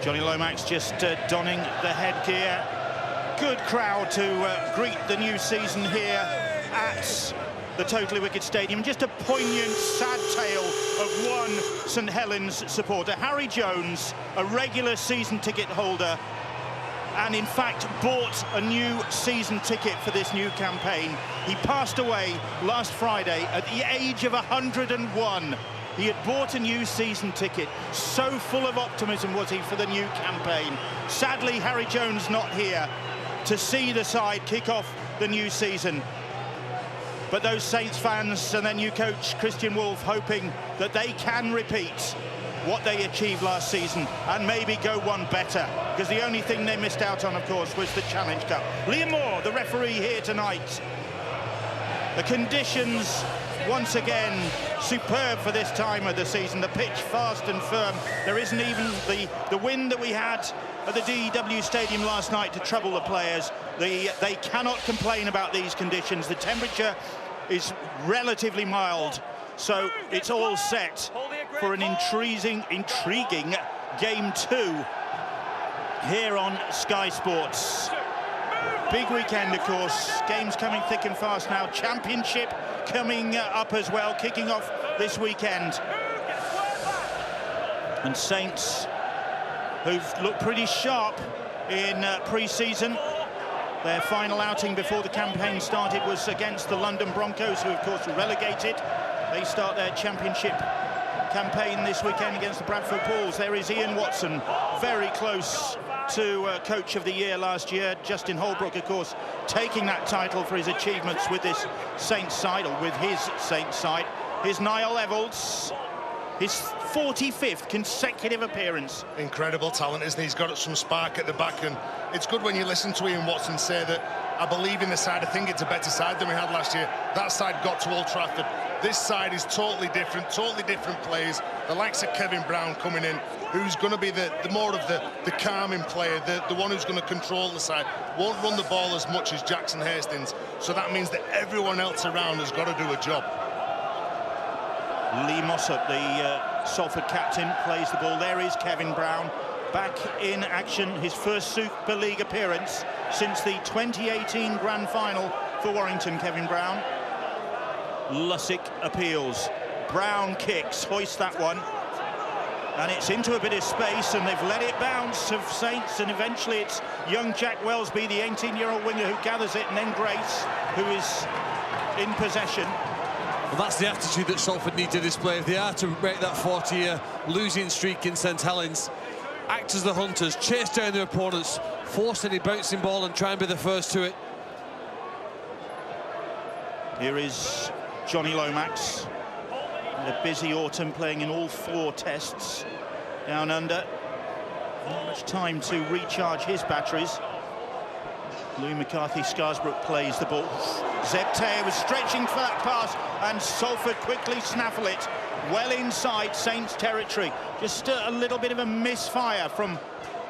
Johnny Lomax just donning the headgear. Good crowd to greet the new season here at the Totally Wicked Stadium. Just a poignant, sad tale of one St Helens supporter, Harry Jones, a regular season ticket holder, and in fact bought a new season ticket for this new campaign. He passed away last Friday at the age of 101. He had bought a new season ticket. So full of optimism was he for the new campaign. Sadly, Harry Jones not here to see the side kick off the new season. But those Saints fans and their new coach, Christian Wolff, hoping that they can repeat what they achieved last season and maybe go one better, because the only thing they missed out on, of course, was the Challenge Cup. Liam Moore, the referee here tonight. The conditions, once again, superb for this time of the season. The pitch fast and firm. There isn't even the wind that we had at the DW Stadium last night to trouble the players. They cannot complain about these conditions. The temperature is relatively mild, so it's all set for an intriguing Game 2 here on Sky Sports. Big weekend, of course. Games coming thick and fast now. Championship coming up as well, kicking off this weekend. And Saints, who've looked pretty sharp in pre-season. Their final outing before the campaign started was against the London Broncos, who of course were relegated. They start their championship campaign this weekend against the Bradford Bulls. There is Ian Watson, very close to Coach of the Year last year. Justin Holbrook, of course, taking that title for his achievements with this Saints side, or with his Saints side. Here's Niall Evalds, his 45th consecutive appearance. Incredible talent, isn't he? He's got some spark at the back, and it's good when you listen to Ian Watson say that, I believe in the side, I think it's a better side than we had last year. That side got to Old Trafford. This side is totally different players. The likes of Kevin Brown coming in, who's going to be the more of the calming player, the one who's going to control the side, won't run the ball as much as Jackson Hastings. So that means that everyone else around has got to do a job. Lee Mossop, the Salford captain, plays the ball. There is Kevin Brown, back in action, his first Super League appearance since the 2018 Grand Final for Warrington. Kevin Brown. Lussick appeals. Brown kicks, hoists that one. And it's into a bit of space, and they've let it bounce of Saints, and eventually it's young Jack Wellesby, the 18-year-old winger, who gathers it, and then Grace, who is in possession. Well, that's the attitude that Salford need to display if they are to break that 40-year losing streak in St Helens. Act as the hunters, chase down their opponents, force any bouncing ball and try and be the first to it. Here is Johnny Lomax. A busy autumn, playing in all 4 tests down under. Not much time to recharge his batteries. Louis McCarthy Scarsbrook plays the ball. Zeb Taylor was stretching for that pass, and Salford quickly snaffle it well inside Saints territory. Just a little bit of a misfire from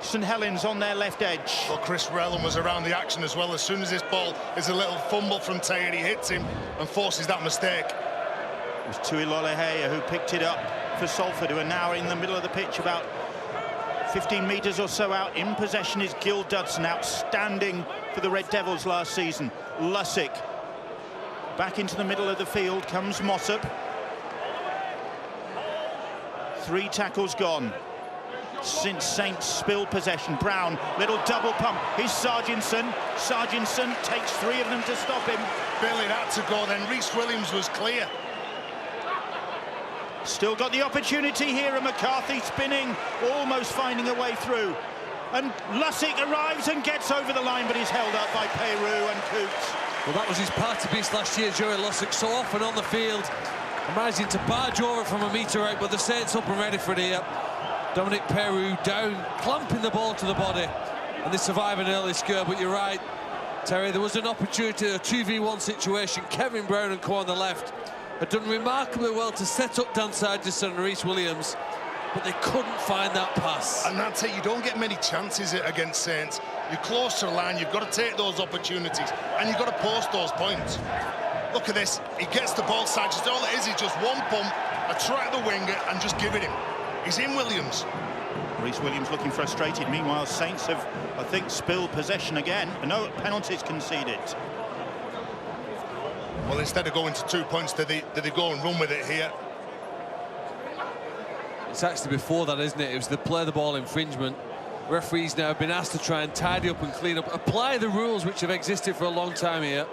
St Helens on their left edge. Well, Chris Rellan was around the action as well. As soon as this ball is a little fumble from Taylor, he hits him and forces that mistake. It was Tui Lolehea who picked it up for Salford, who are now in the middle of the pitch, about 15 metres or so out. In possession is Gil Dudson, outstanding for the Red Devils last season. Lussick. Back into the middle of the field comes Mossop. 3 tackles gone since Saints spilled possession. Brown, little double pump. Here's Sarginson. Sarginson takes 3 of them to stop him. Billy had to go then. Rhys Williams was clear. Still got the opportunity here, and McCarthy spinning, almost finding a way through. And Lussick arrives and gets over the line, but he's held up by Peru and Coots. Well, that was his party piece last year, Joey Lussick, so often on the field, managing to barge over from a metre out, but the Saints up and ready for it here. Dominic Peru down, clamping the ball to the body, and they survive an early scare. But you're right, Terry, there was an opportunity, a 2v1 situation. Kevin Brown and co on the left had done remarkably well to set up Dan Sargison and Rhys Williams, but they couldn't find that pass. And that's it, you don't get many chances against Saints. You're close to the line, you've got to take those opportunities, and you've got to post those points. Look at this, he gets the ball, Sargison, all it is just one pump, a try at the winger, and just give it him. He's in, Williams. Reece Williams looking frustrated. Meanwhile, Saints have, I think, spilled possession again. No penalties conceded. Well, instead of going to 2 points, did they go and run with it here? It's actually before that, isn't it? It was the play the ball infringement. Referees now have been asked to try and tidy up and clean up, apply the rules which have existed for a long time here.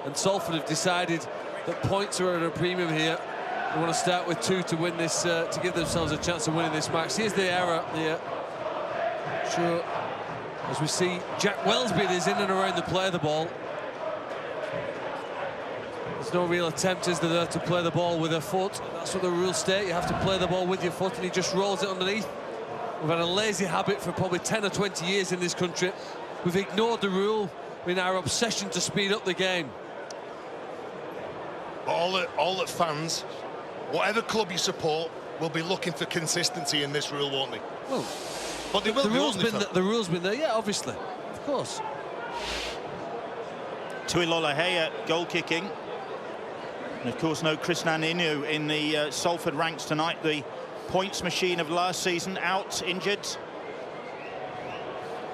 And Salford have decided that points are at a premium here. They want to start with 2 to win this, to give themselves a chance of winning this match. Here's the error here. Sure. As we see, Jack Wellsby is in and around the play of the ball. There's no real attempt, is there, to play the ball with a foot. That's what the rules state. You have to play the ball with your foot, and he just rolls it underneath. We've had a lazy habit for probably 10 or 20 years in this country. We've ignored the rule in our obsession to speed up the game. All the fans, whatever club you support, will be looking for consistency in this rule, won't they? Well, but they will. The rule's been there, yeah, obviously, of course. Tuilolahea goal kicking. And of course, no Krishnan Inu in the Salford ranks tonight. The points machine of last season out, injured.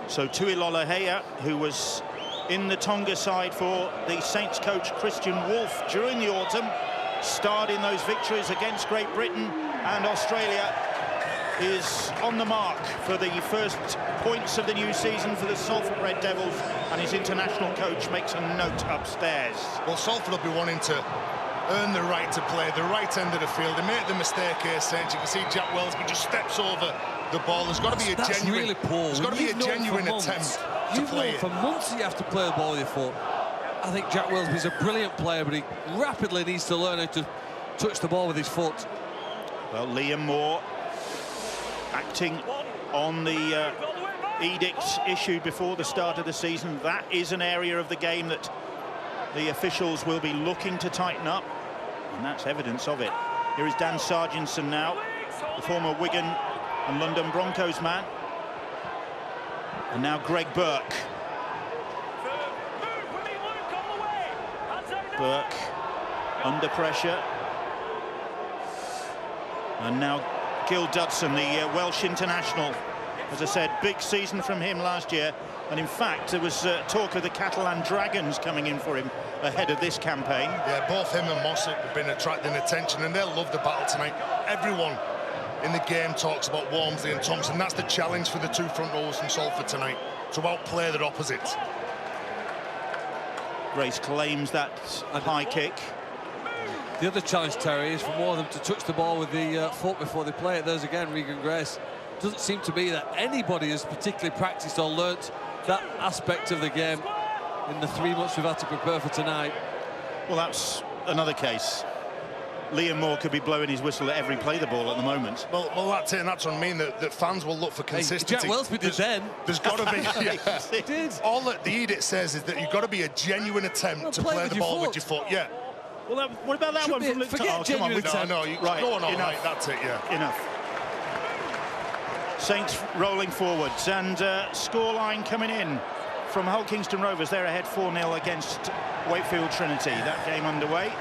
So Tuilolahea, who was in the Tonga side for the Saints coach Christian Wolfe during the autumn, starred in those victories against Great Britain and Australia, is on the mark for the first points of the new season for the Salford Red Devils, and his international coach makes a note upstairs. Well, Salford will be wanting to earn the right to play the right end of the field. They make the mistake here, Saints. You can see Jack Wellsby just steps over the ball. There's got to be a genuine, really poor. There's got to be a genuine attempt to play it. For months you have to play the ball with your foot. I think Jack Wellsby's a brilliant player, but he rapidly needs to learn how to touch the ball with his foot. Well, Liam Moore acting on the edicts issued before the start of the season. That is an area of the game that the officials will be looking to tighten up, and that's evidence of it. Here is Dan Sarginson now, the former Wigan and London Broncos man. And now Greg Burke. Burke under pressure. And now Gil Dudson, the Welsh international. As I said, big season from him last year. And in fact, there was talk of the Catalan Dragons coming in for him ahead of this campaign. Yeah, both him and Mossop have been attracting attention, and they'll love the battle tonight. Everyone in the game talks about Walmsley and Thompson. That's the challenge for the two front rows from Salford tonight, to outplay their opposites. Grace claims that high kick. The other challenge, Terry, is for more of them to touch the ball with the foot before they play it. There's again Regan Grace. Doesn't seem to be that anybody has particularly practiced or learnt that aspect of the game in the 3 months we've had to prepare for tonight. Well, that's another case. Liam Moore could be blowing his whistle at every play the ball at the moment. Well, that's it, and that's what I mean, that fans will look for consistency. Hey, Jack Wellsby did then. There's got to be... Yeah. He did. All that the edict says is that you've got to be a genuine attempt to play the ball with your foot. Yeah. Well, what about that Should one be, from Luke? forget genuine attempt. No, you right, go on all enough. night, that's it, yeah. Enough. Saints rolling forwards, and scoreline coming in from Hull Kingston Rovers. They're ahead 4-0 against Wakefield Trinity. That game underway.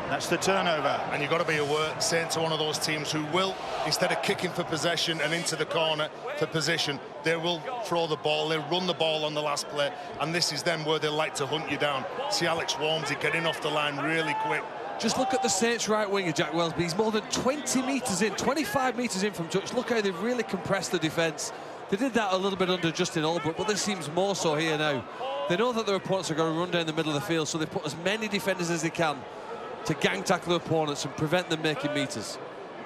That's the turnover. And you've got to be aware, Saints are one of those teams who will, instead of kicking for possession and into the corner for position, they will throw the ball, they'll run the ball on the last play, and this is them where they like to hunt you down. See Alex Walmsley getting off the line really quick. Just look at the Saints right winger, Jack Wellsby. He's more than 20 metres in, 25 metres in from touch. Look how they've really compressed the defence. They did that a little bit under Justin Albrook, but this seems more so here now. They know that their opponents are going to run down the middle of the field, so they put as many defenders as they can to gang tackle their opponents and prevent them making metres.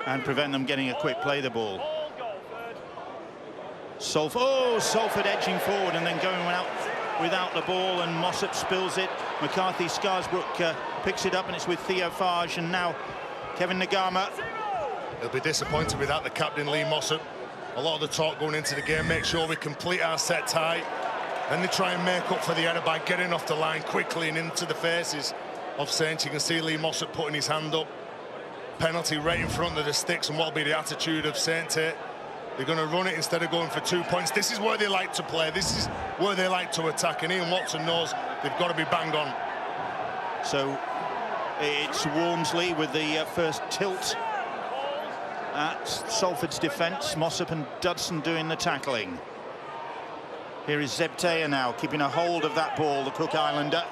And prevent them getting a quick play the ball. Salford edging forward and then going out without the ball, and Mossop spills it. McCarthy Scarsbrook picks it up, and it's with Theo Farge, and now Kevin Nagama. He'll be disappointed without the captain, Lee Mossop. A lot of the talk going into the game, make sure we complete our set tight. Then they try and make up for the error by getting off the line quickly and into the faces of Saints. You can see Lee Mossop putting his hand up. Penalty right in front of the sticks, and what'll be the attitude of Saints here? They're going to run it instead of going for 2 points. This is where they like to play. This is where they like to attack, and Ian Watson knows they've got to be bang on. So it's Walmsley with the first tilt at Salford's defence. Mossop and Dudson doing the tackling. Here is Zebtea now, keeping a hold of that ball, the Cook Islander.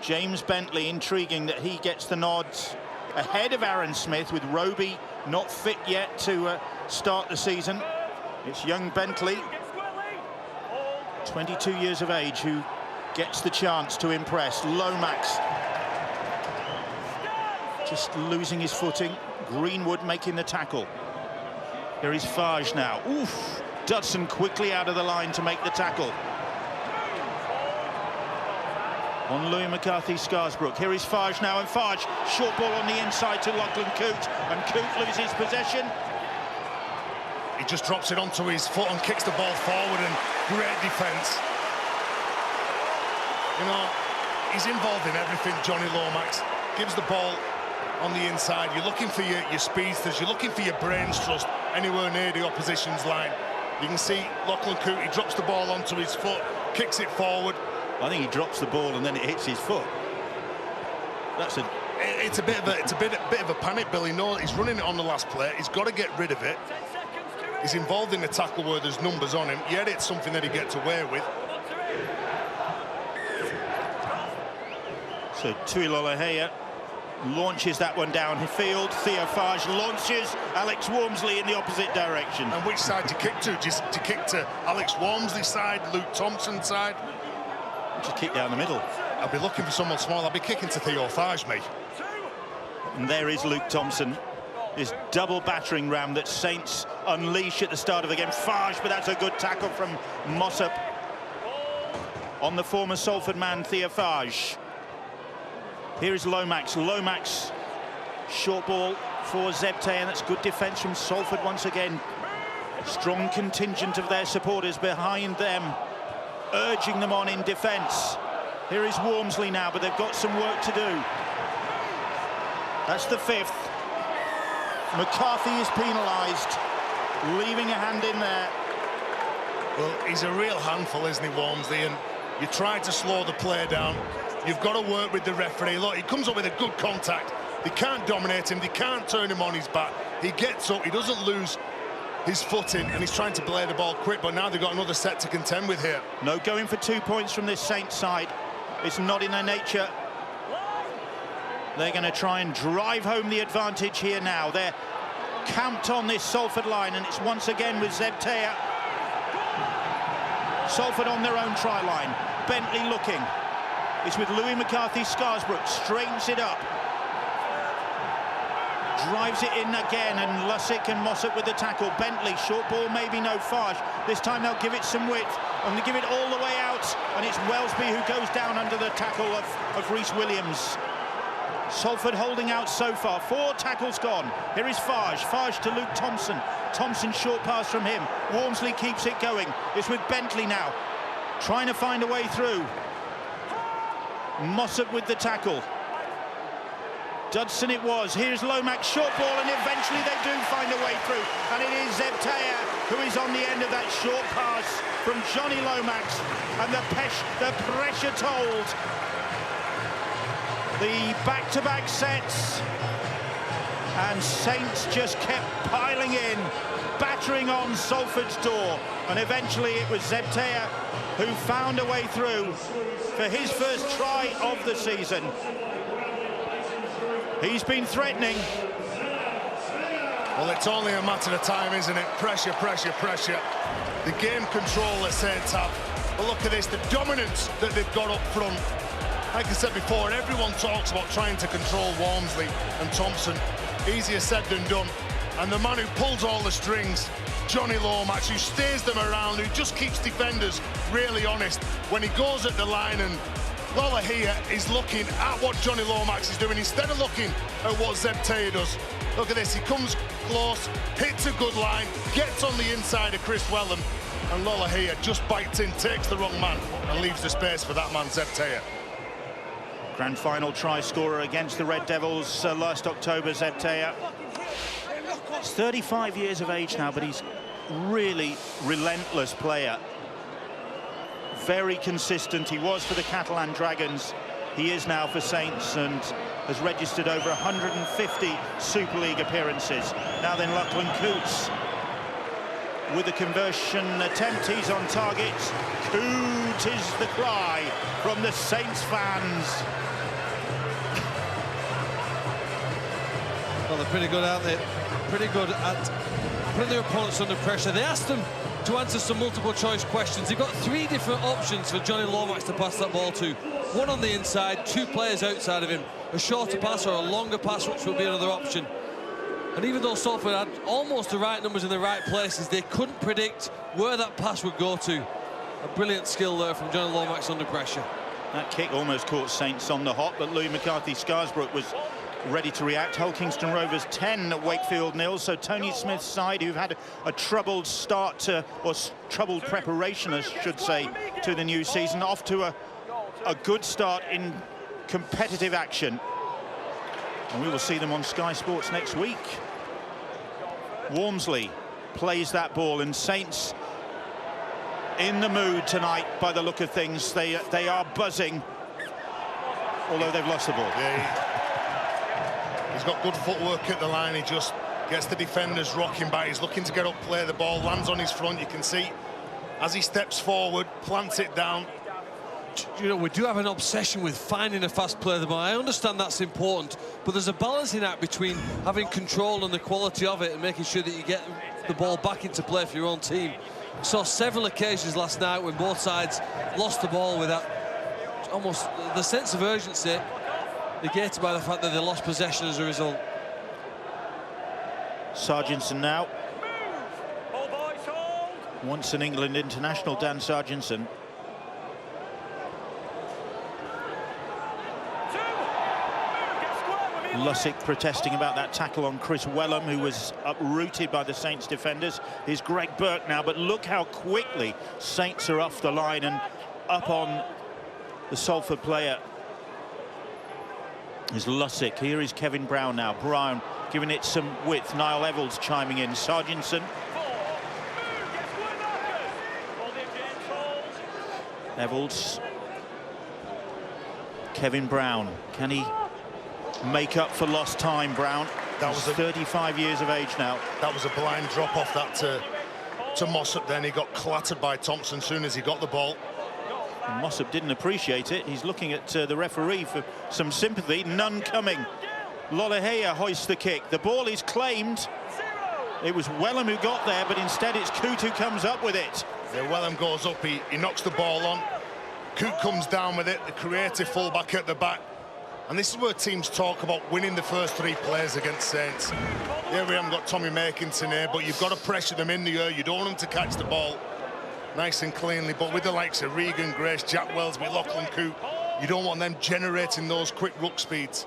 James Bentley, intriguing that he gets the nods ahead of Aaron Smith, with Roby not fit yet to start the season. It's young Bentley, 22 years of age, who gets the chance to impress. Lomax just losing his footing. Greenwood making the tackle. Here is Fage now. Oof! Dudson quickly out of the line to make the tackle. On Louis McCarthy-Scarsbrook. Here is Fage now, and Fage, short ball on the inside to Lachlan Coote, and Coote loses possession. He just drops it onto his foot and kicks the ball forward, and great defence. You know, he's involved in everything, Johnny Lomax. Gives the ball on the inside. You're looking for your speedsters, you're looking for your brains trust anywhere near the opposition's line. You can see Lachlan Coote, he drops the ball onto his foot, kicks it forward. I think he drops the ball and then it hits his foot. That's a... It's a bit of a panic, Billy. No, he's running it on the last play. He's got to get rid of it. He's involved in the tackle where there's numbers on him. Yet it's something that he gets away with. So Tuilolahea launches that one downfield. Theo Fage launches Alex Walmsley in the opposite direction. And which side to kick to? Just to kick to Alex Walmsley's side, Luke Thompson's side? Just kick down the middle. I'll be looking for someone small. I'll be kicking to Theo Fage, mate. And there is Luke Thompson. This double battering ram that Saints unleash at the start of the game. Fage, but that's a good tackle from Mossop on the former Salford man, Theo Fage. Here is Lomax. Lomax, short ball for Zebtea, and that's good defence from Salford once again. Strong contingent of their supporters behind them, urging them on in defence. Here is Walmsley now, but they've got some work to do. That's the fifth. McCarthy is penalised, leaving a hand in there. Well, he's a real handful, isn't he, Walmsley? And you try to slow the play down. You've got to work with the referee. Look, he comes up with a good contact. They can't dominate him. They can't turn him on his back. He gets up. He doesn't lose his footing, and he's trying to play the ball quick, but now they've got another set to contend with here. No going for 2 points from this Saints side. It's not in their nature. They're going to try and drive home the advantage here now. They're camped on this Salford line, and it's once again with Zebtea. Salford on their own try line. Bentley looking. It's with Louis McCarthy-Scarsbrook. Straightens it up. Drives it in again, and Lussick and Mossop with the tackle. Bentley, short ball, maybe no. Fage. This time they'll give it some width, and they give it all the way out, and it's Welsby who goes down under the tackle of Rhys Williams. Salford holding out so far. 4 tackles gone. Here is Fage. Fage to Luke Thompson. Thompson, short pass from him. Walmsley keeps it going. It's with Bentley now, trying to find a way through. Mossop with the tackle. Dudson it was. Here's Lomax, short ball, and eventually they do find a way through. And it is Zebtea who is on the end of that short pass from Johnny Lomax. And the pressure told. The back-to-back sets. And Saints just kept piling in, battering on Salford's door. And eventually it was Zebtea who found a way through for his first try of the season. He's been threatening. Well, it's only a matter of time, isn't it? Pressure, pressure, pressure. The game control that Saints have. But look at this, the dominance that they've got up front. Like I said before, everyone talks about trying to control Walmsley and Thompson. Easier said than done. And the man who pulls all the strings, Johnny Lomax, who steers them around, who just keeps defenders really honest. When he goes at the line, and Lola here is looking at what Johnny Lomax is doing instead of looking at what Zebtea does. Look at this, he comes close, hits a good line, gets on the inside of Chris Wellham, and Lola here just bites in, takes the wrong man, and leaves the space for that man, Zebtea. Grand final try scorer against the Red Devils last October, Zebtea. He's 35 years of age now, but he's really relentless player. Very consistent. He was for the Catalan Dragons. He is now for Saints, and has registered over 150 Super League appearances. Now then, Lachlan Coots with the conversion attempt. He's on target. Coot is the cry from the Saints fans. Well, they're pretty good out there. Pretty good at putting their opponents under pressure. They asked them to answer some multiple choice questions. They've got 3 different options for Johnny Lomax to pass that ball to. 1 on the inside, 2 players outside of him. A shorter pass or a longer pass, which would be another option. And even though Salford had almost the right numbers in the right places, they couldn't predict where that pass would go to. A brilliant skill there from Johnny Lomax under pressure. That kick almost caught Saints on the hop, but Louis McCarthy-Scarisbrooke was ready to react. Hull Kingston Rovers 10, Wakefield 0. So Tony Smith's side, who've had a troubled start to, or troubled preparation, I should say, to the new season, off to a good start in competitive action. And we will see them on Sky Sports next week. Walmsley plays that ball, and Saints in the mood tonight by the look of things. They are buzzing, although they've lost the ball. Yeah, he's got good footwork at the line. He just gets the defenders rocking back. He's looking to get up, play the ball, lands on his front. You can see as he steps forward, plants it down. You know, we do have an obsession with finding a fast player. I understand that's important, but there's a balancing act between having control and the quality of it and making sure that you get the ball back into play for your own team. Saw several occasions last night when both sides lost the ball with that almost the sense of urgency negated by the fact that they lost possession as a result. Sargentson now. Once an England international, Dan Sargentson. Lussick protesting about that tackle on Chris Wellham, who was uprooted by the Saints defenders. Here's Greg Burke now, but look how quickly Saints are off the line and up on the Salford player. Is Lussick. Here is Kevin Brown now. Brown giving it some width. Niall Evalds chiming in. Sargentson. Evalds. Kevin Brown. Can he make up for lost time, Brown? That was 35 years of age now. That was a blind drop off that to Mossop. Then he got clattered by Thompson as soon as he got the ball. And Mossop didn't appreciate it. He's looking at the referee for some sympathy. None coming. Lolohea hoists the kick. The ball is claimed. It was Wellham who got there, but instead it's Coote who comes up with it. Yeah, Wellham goes up, he knocks the ball on. Coote comes down with it, the creative fullback at the back. And this is where teams talk about winning the first 3 players against Saints. Here we haven't got Tommy Makinson here, but you've got to pressure them in the air. You don't want them to catch the ball nice and cleanly. But with the likes of Regan Grace, Jack Wellsby, Lachlan Coote, you don't want them generating those quick ruck speeds.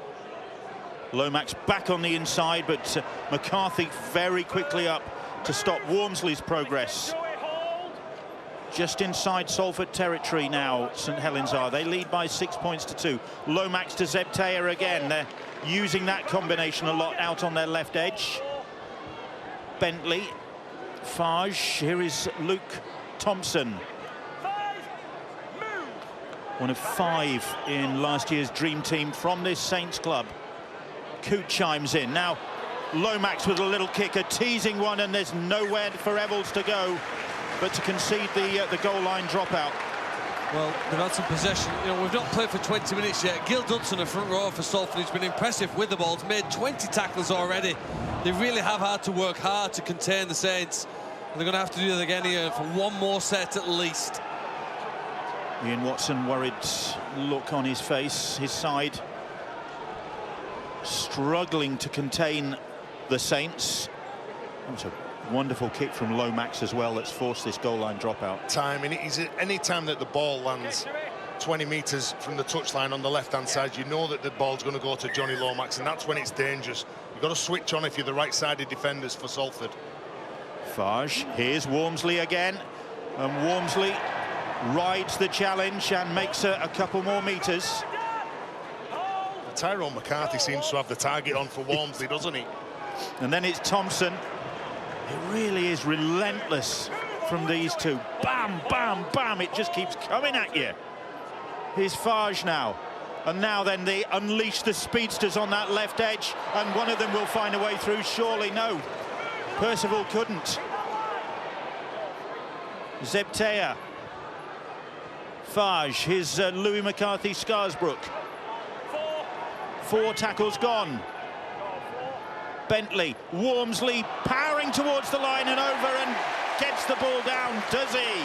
Lomax back on the inside, but McCarthy very quickly up to stop Walmsley's progress. Just inside Salford territory now, St Helens are. They lead by 6 points to 2. Lomax to Zebtea again. They're using that combination a lot out on their left edge. Bentley, Fage. Here is Luke Thompson. One of 5 in last year's dream team from this Saints club. Coote chimes in. Now Lomax with a little kick, a teasing one, and there's nowhere for Evalds to go but to concede the goal line dropout. Well, they've had some possession. You know, we've not played for 20 minutes yet. Gil Dudson, a front row for Salford, who's been impressive with the ball. He's made 20 tackles already. They really have had to work hard to contain the Saints. And they're going to have to do that again here for 1 more set at least. Ian Watson, worried look on his face. His side struggling to contain the Saints. That was a wonderful kick from Lomax as well that's forced this goal line dropout. Timing, any time that the ball lands 20 metres from the touchline on the left-hand side, you know that the ball's going to go to Johnny Lomax, and that's when it's dangerous. You've got to switch on if you're the right-sided defenders for Salford. Fage, here's Walmsley again, and Walmsley rides the challenge and makes a couple more metres. Tyrone McCarthy seems to have the target on for Walmsley, doesn't he? And then it's Thompson. It really is relentless from these two. Bam, bam, bam. It just keeps coming at you. Here's Fage now. And now then they unleash the speedsters on that left edge, and one of them will find a way through, surely. No, Percival couldn't. Zebtea. Fage, his Louis McCarthy Scarsbrook. 4 tackles gone. Bentley, Wormsley powering towards the line and over, and gets the ball down, does he?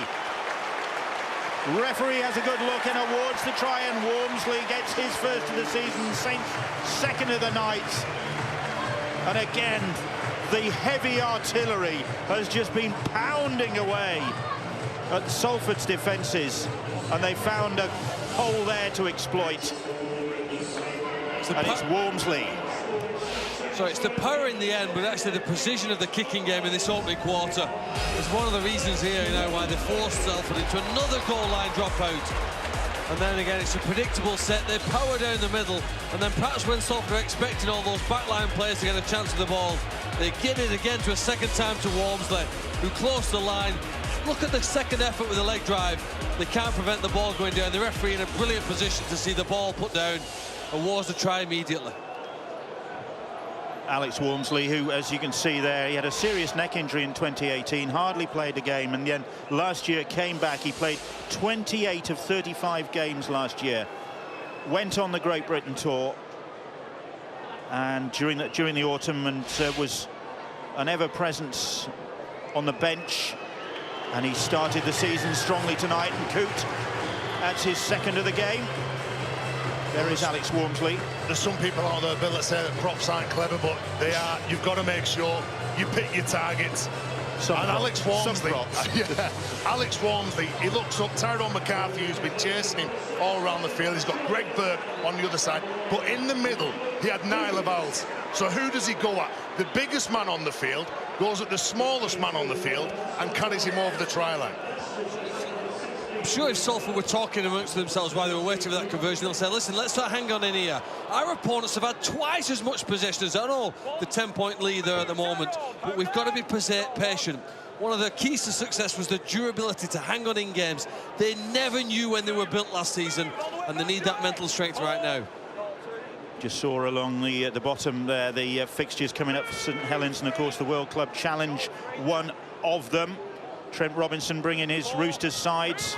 Referee has a good look and awards the try, and Wormsley gets his first of the season, Saints' second of the night. And again, the heavy artillery has just been pounding away at Salford's defences, and they found a hole there to exploit. And it's Wormsley. So it's the power in the end, but actually the precision of the kicking game in this opening quarter is one of the reasons here, you know, why they forced Salford into another goal line dropout. And then again, it's a predictable set. They power down the middle, and then perhaps when Salford are expecting all those backline players to get a chance with the ball, they give it again to a second time to Wormsley, who closed the line. Look at the second effort with the leg drive. They can't prevent the ball going down. The referee in a brilliant position to see the ball put down, awards the try immediately. Alex Wormsley, who, as you can see there, he had a serious neck injury in 2018, hardly played a game, and then last year came back. He played 28 of 35 games last year, went on the Great Britain tour, and during the autumn, and was an ever-presence on the bench, and he started the season strongly tonight. And Coote, that's his second of the game. There is Alex Wormsley. There's some people out there, Bill, that say that props aren't clever, but they are. You've got to make sure you pick your targets. Alex Wormsley, yeah, Alex Wormsley, he looks up. Tyrone McCarthy, who's been chasing him all around the field. He's got Greg Burke on the other side, but in the middle, he had Niall Valls. So who does he go at? The biggest man on the field goes at the smallest man on the field and carries him over the try line. I'm sure if Salford were talking amongst themselves while they were waiting for that conversion, they'll say, listen, let's not hang on in here. Our opponents have had twice as much possession as I know the 10-point lead there at the moment, but we've got to be patient. One of the keys to success was the durability to hang on in games. They never knew when they were built last season, and they need that mental strength right now. Just saw along the bottom there the fixtures coming up for St Helens, and of course the World Club Challenge, one of them. Trent Robinson bringing his Roosters sides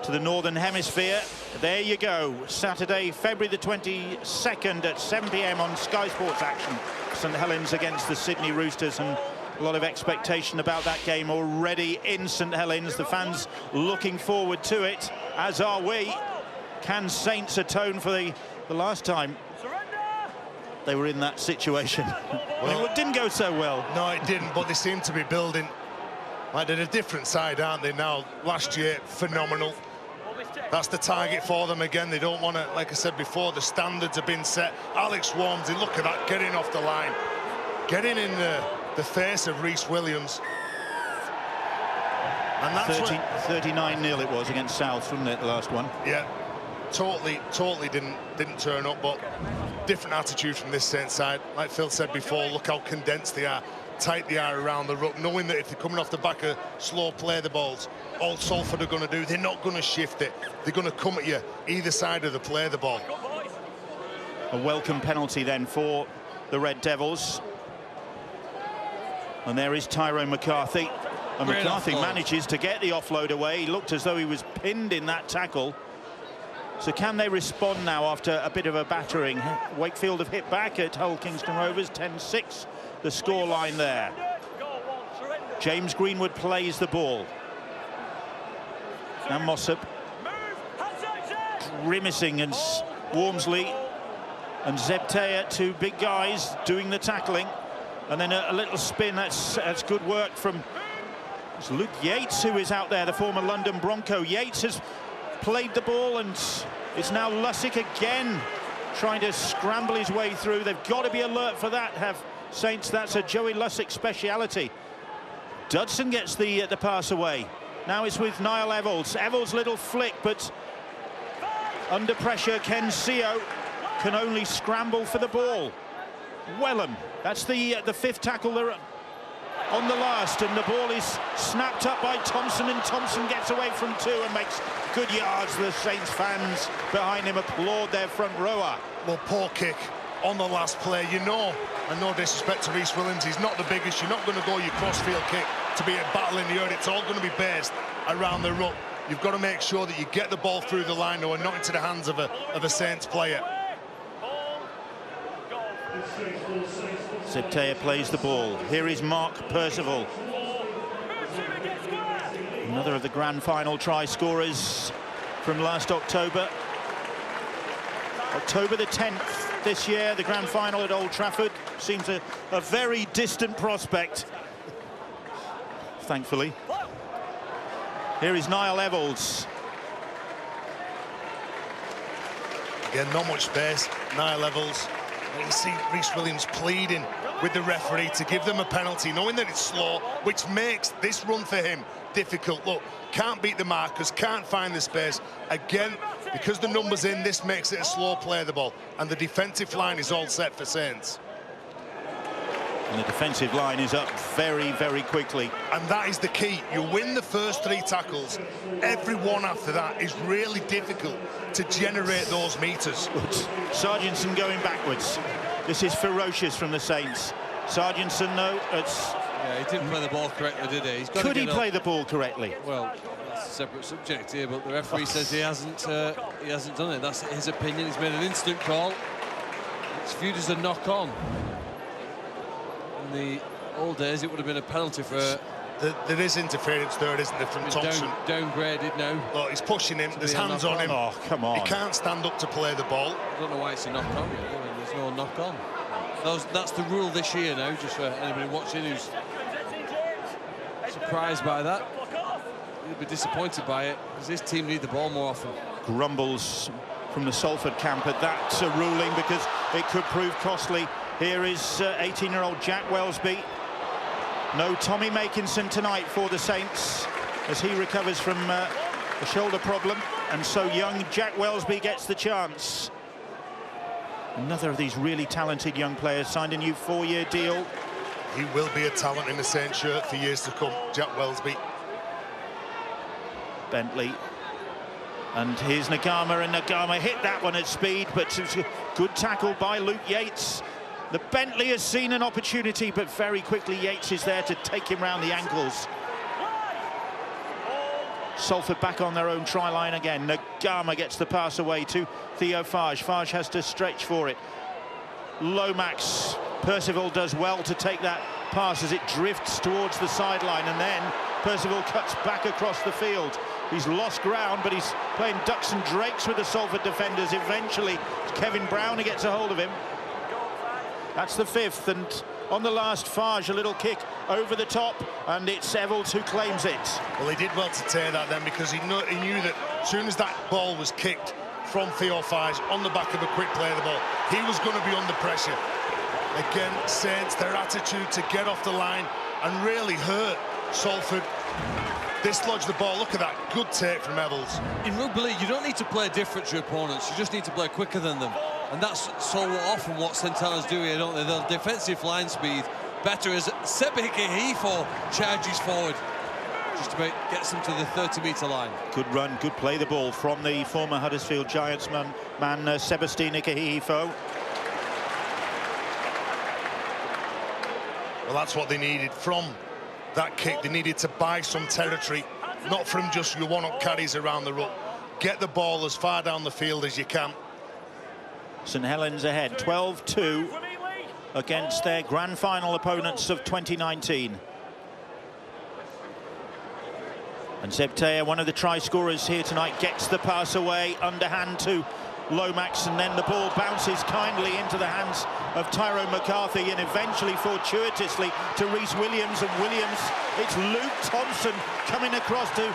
to the Northern Hemisphere. There you go, Saturday, February the 22nd at 7 p.m. on Sky Sports action. St Helens against the Sydney Roosters, and a lot of expectation about that game already in St Helens. The fans looking forward to it, as are we. Can Saints atone for the last time they were in that situation? Well, it didn't go so well. No, it didn't, but they seem to be building. Like, they're a different side, aren't they, now? Last year, phenomenal. That's the target for them again. They don't want to, like I said before, the standards have been set. Alex Wormsley, look at that, getting off the line. Getting in the face of Rhys Williams. And that's 39-0 it was against South, wasn't it, the last one? Yeah, totally didn't turn up, but different attitude from this Saints side. Like Phil said before, look how condensed they are. Tight they are around the ruck, knowing that if they're coming off the back of slow play the balls, all Salford are going to do, they're not going to shift it. They're going to come at you either side of the play the ball. A welcome penalty then for the Red Devils. And there is Tyrone McCarthy. And Great McCarthy offload. manages to get the offload away. He looked as though he was pinned in that tackle. So can they respond now after a bit of a battering? Wakefield have hit back at Hull Kingston Rovers, 10-6. The scoreline there. James Greenwood plays the ball. Now Mossop grimacing, and Wormsley and Zebtea, two big guys doing the tackling, and then a little spin. That's good work from Luke Yates, who is out there, the former London Bronco. Yates has played the ball, and it's now Lussick again trying to scramble his way through. They've got to be alert for that, have Saints. That's a Joey Lussick speciality. Dudson gets the pass away. Now it's with Niall Evalds. Evalds' little flick, but under pressure, Ken Seo can only scramble for the ball. Wellham, that's the fifth tackle on the last, and the ball is snapped up by Thompson, and Thompson gets away from two and makes good yards. The Saints fans behind him applaud their front rower. Well, poor kick on the last play, you know, and no disrespect to Rhys Williams, he's not the biggest. You're not going to go your crossfield kick to be a battle in the air. It's all going to be based around the ruck. You've got to make sure that you get the ball through the line, though, and not into the hands of a Saints player. Sebtea plays the ball. Here is Mark Percival, another of the grand final try scorers from last October. October the 10th this year, the grand final at Old Trafford. Seems a very distant prospect, thankfully. Here is Niall Evalds. Again, not much space. Niall Evalds. And you see Rhys Williams pleading with the referee to give them a penalty, knowing that it's slow, which makes this run for him difficult. Look, can't beat the markers, can't find the space. Again, because the number's in, this makes it a slow play of the ball. And the defensive line is all set for Saints. And the defensive line is up very, very quickly. And that is the key. You win the first 3 tackles. Every one after that is really difficult to generate those meters. Sargentson going backwards. This is ferocious from the Saints. Sargentson, no, it's... Yeah, he didn't play the ball correctly, did he? Could he play the ball correctly? Well, that's a separate subject here, but the referee says he hasn't done it. That's his opinion. He's made an instant call. It's viewed as a knock-on. In the old days, it would have been a penalty for... There is interference there, isn't there, from Thompson? Downgraded now. Look, he's pushing him. There's hands on him. Oh, come on. He can't stand up to play the ball. I don't know why it's a knock-on. I mean, there's no knock-on. That's the rule this year now, just for anybody watching who's surprised by that. He'll be disappointed by it, because this team need the ball more often. Grumbles from the Salford camp at that ruling, because it could prove costly. Here is 18-year-old Jack Welsby. No Tommy Makinson tonight for the Saints, as he recovers from a shoulder problem. And so young Jack Welsby gets the chance. Another of these really talented young players, signed a new 4-year deal. He will be a talent in the Saints shirt for years to come, Jack Welsby. Bentley. And here's Nagama, and Nagama hit that one at speed, but it's a good tackle by Luke Yates. The Bentley has seen an opportunity, but very quickly Yates is there to take him round the ankles. Salford back on their own try line again. Nagama gets the pass away to Theo Farge. Farge has to stretch for it. Lomax. Percival does well to take that pass as it drifts towards the sideline, and then Percival cuts back across the field. He's lost ground, but he's playing ducks and drakes with the Salford defenders. Eventually, it's Kevin Brown who gets a hold of him. That's the 5th, and on the last, Farge, a little kick over the top, and it's Evalds who claims it. Well, he did well to tear that then, because he knew that as soon as that ball was kicked from Theo Farge on the back of a quick play of the ball, he was going to be under pressure. Again, Saints, their attitude to get off the line and really hurt Salford. Dislodge the ball. Look at that good take from Evalds. In rugby league, you don't need to play different to your opponents. You just need to play quicker than them. And that's so often what St Helens do here, don't they? Their defensive line speed better as Sebeke Hifo charges forward. Just about gets them to the 30-metre line. Good run, good play the ball from the former Huddersfield Giants man Sebastien Ikehifo. Well, that's what they needed from that kick. They needed to buy some territory, not from just your one-up carries around the ruck. Get the ball as far down the field as you can. St Helens ahead, 12-2 against their grand final opponents of 2019. And Sebtea, one of the try scorers here tonight, gets the pass away, underhand to Lomax, and then the ball bounces kindly into the hands of Tyrone McCarthy, and eventually, fortuitously, to Rhys Williams. And Williams, it's Luke Thompson coming across to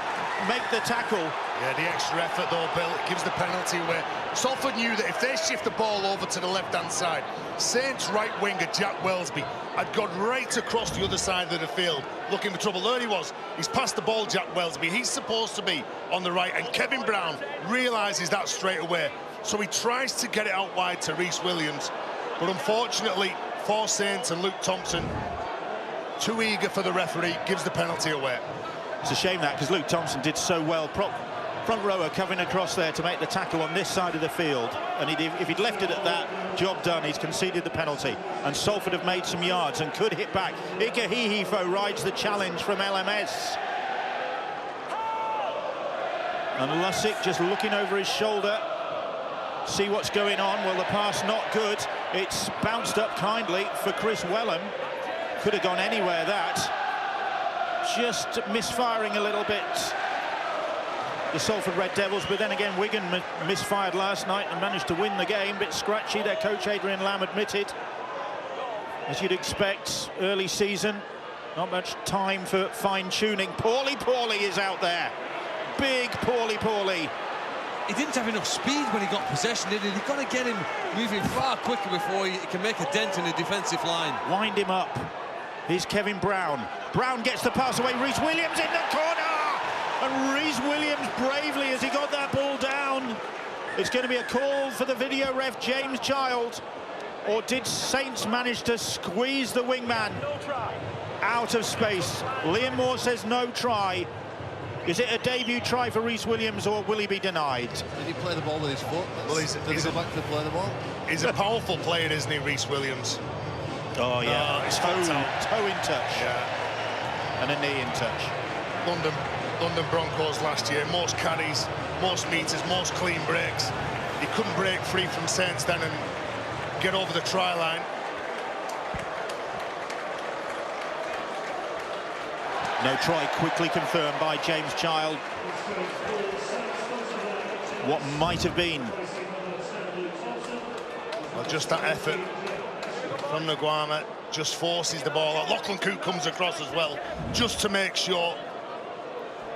make the tackle. Yeah, the extra effort though, Bill, it gives the penalty away. Salford knew that if they shift the ball over to the left-hand side, Saints right winger Jack Welsby had gone right across the other side of the field looking for trouble. There he was. He's passed the ball, Jack Welsby. He's supposed to be on the right, and Kevin Brown realises that straight away. So he tries to get it out wide to Rhys Williams. But unfortunately for Saints and Luke Thompson, too eager for the referee, gives the penalty away. It's a shame that, because Luke Thompson did so well. Front rower covering across there to make the tackle on this side of the field, and if he'd left it at that, job done. He's conceded the penalty, and Salford have made some yards and could hit back. Ikehihifo rides the challenge from LMS, and Lussick just looking over his shoulder, see what's going on. Well, the pass not good. It's bounced up kindly for Chris Wellham. Could have gone anywhere, that. Just misfiring a little bit, the Salford Red Devils, but then again Wigan misfired last night and managed to win the game. Bit scratchy, their coach Adrian Lamb admitted. As you'd expect, early season, not much time for fine-tuning. Paulie is out there. Big Paulie. He didn't have enough speed when he got possession, did he? You've got to get him moving far quicker before he can make a dent in the defensive line. Wind him up. Here's Kevin Brown. Brown gets the pass away. Rhys Williams in the corner. And Rhys Williams bravely, as he got that ball down. It's going to be a call for the video ref, James Child. Or did Saints manage to squeeze the wingman out of space? Liam Moore says no try. Is it a debut try for Rhys Williams, or will he be denied? Did he play the ball with his foot? Well, he's go back to play the ball? He's a powerful player, isn't he, Rhys Williams? Oh, yeah. Toe in touch. Yeah. And a knee in touch. London Broncos last year, most carries, most meters, most clean breaks. He couldn't break free from Saints then and get over the try line. No try, quickly confirmed by James Child. What might have been. Well, just that effort from Nguama just forces the ball out. Lachlan Coote comes across as well, just to make sure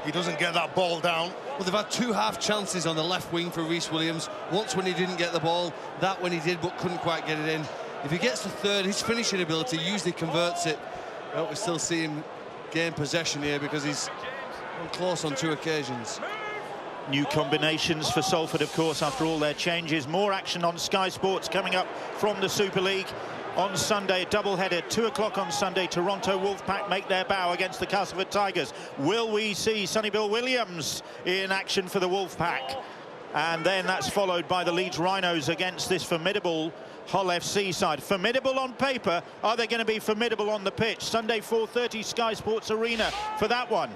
he doesn't get that ball down. Well, they've had two half chances on the left wing for Rhys Williams. Once when he didn't get the ball, that when he did but couldn't quite get it in. If he gets the third, his finishing ability usually converts it. But we still see him gain possession here because he's close on two occasions. New combinations for Salford, of course, after all their changes. More action on Sky Sports coming up from the Super League. On Sunday, a double-header, 2 o'clock on Sunday, Toronto Wolfpack make their bow against the Castleford Tigers. Will we see Sonny Bill Williams in action for the Wolfpack? And then that's followed by the Leeds Rhinos against this formidable Hull FC side. Formidable on paper. Are they going to be formidable on the pitch? Sunday, 4:30, Sky Sports Arena for that one.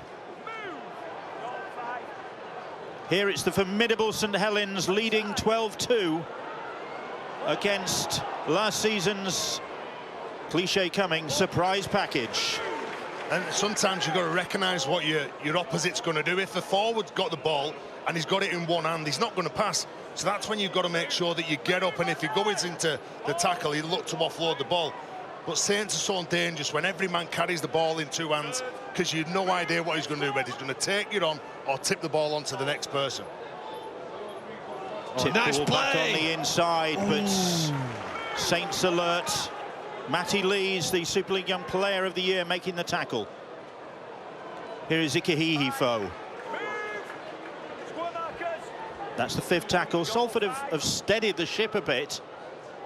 Here it's the formidable St Helens leading 12-2 against last season's cliche coming surprise package. And sometimes you've got to recognise what your opposite's going to do. If the forward's got the ball and he's got it in one hand, he's not going to pass. So that's when you've got to make sure that you get up, and if he goes into the tackle, you look to offload the ball. But Saints are so dangerous when every man carries the ball in two hands, because you've no idea what he's going to do, whether he's going to take it on or tip the ball on to the next person. Tip nice ball play. back on the inside, but Saints alert. Matty Lees, the Super League Young Player of the Year, making the tackle. Here is Ikehihifo. That's the fifth tackle. Salford have steadied the ship a bit.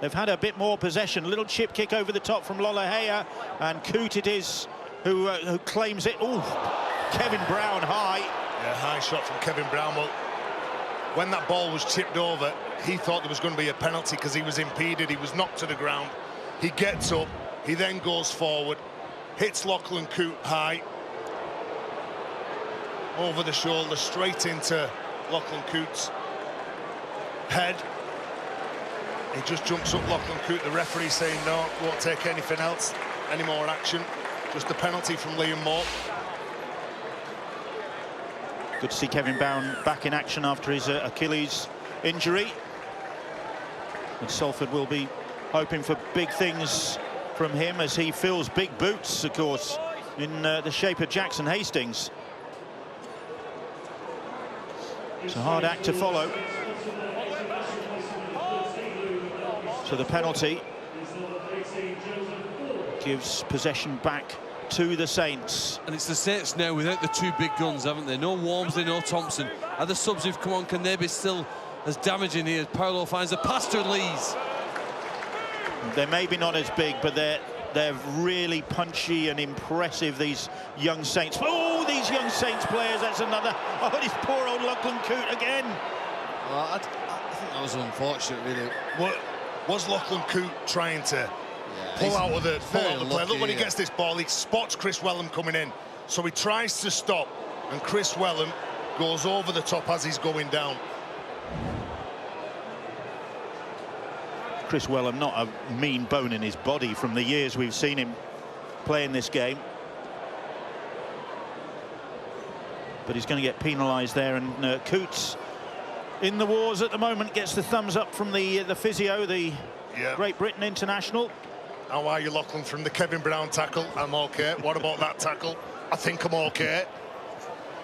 They've had a bit more possession. A little chip kick over the top from Lolohea, and Coote it is who claims it. Ooh, Kevin Brown high. Yeah, high shot from Kevin Brown. Well, when that ball was chipped over, he thought there was going to be a penalty because he was impeded. He was knocked to the ground. He gets up. He then goes forward, hits Lachlan Coote high, over the shoulder, straight into Lachlan Coote's head. He just jumps up Lachlan Coote. The referee saying no, won't take anything else, any more action. Just the penalty from Liam Moore. Good to see Kevin Brown back in action after his Achilles injury. And Salford will be hoping for big things from him as he fills big boots, of course, in the shape of Jackson Hastings. It's a hard act to follow. So the penalty gives possession back to the Saints. And it's the Saints now without the two big guns, haven't they? No Walmsley, no Thompson. Are the subs who've come on, can they be still as damaging here? Paolo finds the pass to Lees. They're maybe not as big, but they're they're really punchy and impressive, these young Saints. Oh, these young Saints players, that's another. Oh, this poor old Lachlan Coote again. Well, I think that was unfortunate, really. What was Lachlan Coote trying to pull out of the play? Look, when he gets this ball, he spots Chris Wellham coming in, so he tries to stop, and Chris Wellham goes over the top as he's going down. Chris Wellham, not a mean bone in his body from the years we've seen him play in this game, but he's going to get penalised there, and Coote's in the wars at the moment, gets the thumbs up from the physio, the Great Britain international. How are you, Lachlan, from the Kevin Brown tackle? I'm okay. What about that tackle? I think I'm okay.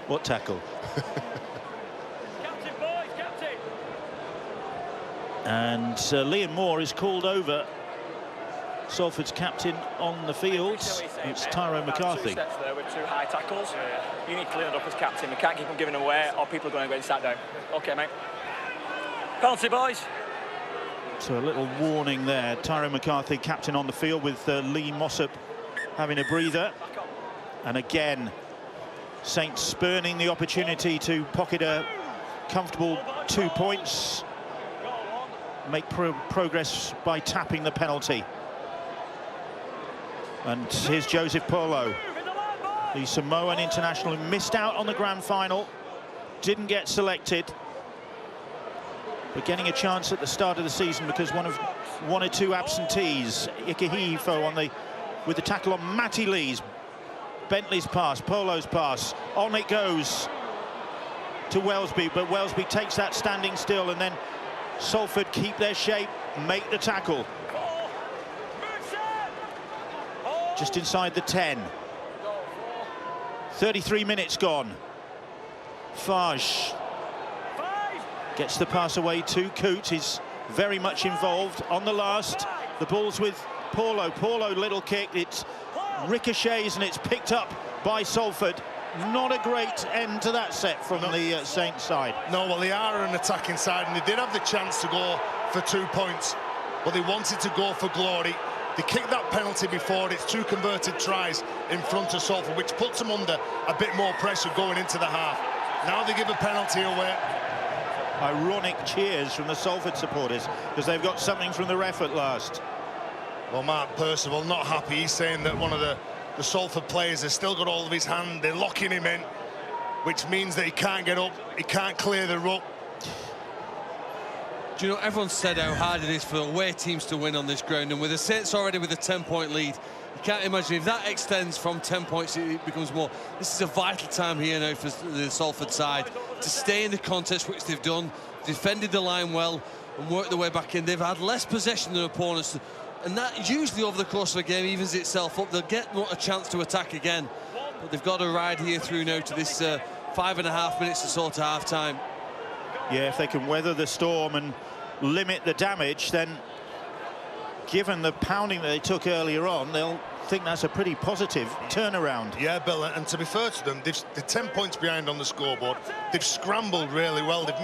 What tackle? Captain, boys, captain. And Liam Moore is called over. Salford's captain on the field. It's Tyrone McCarthy. 2 steps there with 2 high tackles. You need to clean it up as captain. We can't keep them giving away, or people are going to get sat down. OK, mate. Penalty, boys. So a little warning there. Tyrone McCarthy, captain on the field, with Lee Mossop having a breather. And again, Saints spurning the opportunity to pocket a comfortable 2 points. Make progress by tapping the penalty. And here's Joseph Polo, the Samoan international who missed out on the grand final, didn't get selected, but getting a chance at the start of the season because one or two absentees. Ikehihifo with the tackle on Matty Lee's. Bentley's pass, Polo's pass, on it goes to Welsby, but Welsby takes that standing still, and then Salford keep their shape, make the tackle. Just inside the 10. 33 minutes gone. Fage gets the pass away to Coote. He's very much involved on the last. The ball's with Polo. Polo, little kick. It ricochets and it's picked up by Salford. Not a great end to that set from the Saints side. No, well, they are an attacking side, and they did have the chance to go for 2 points, but they wanted to go for glory. They kicked that penalty before. It's 2 converted tries in front of Salford, which puts them under a bit more pressure going into the half. Now they give a penalty away. Ironic cheers from the Salford supporters because they've got something from the ref at last. Well, Mark Percival not happy. He's saying that one of the Salford players has still got all of his hand. They're locking him in, which means that he can't get up, he can't clear the ruck. Do you know, everyone said how hard it is for away teams to win on this ground, and with the Saints already with a 10-point lead, you can't imagine if that extends from 10 points, it becomes more. This is a vital time here now for the Salford side to stay in the contest, which they've done, defended the line well and worked their way back in. They've had less possession than opponents, and that usually over the course of a game evens itself up. They'll get a chance to attack again, but they've got to ride here through now to this 5.5 minutes or so to half-time. Yeah, if they can weather the storm and limit the damage, then given the pounding that they took earlier on, they'll think that's a pretty positive turnaround. Yeah, Bill, and to be fair to them, they're 10 points behind on the scoreboard. They've scrambled really well. They've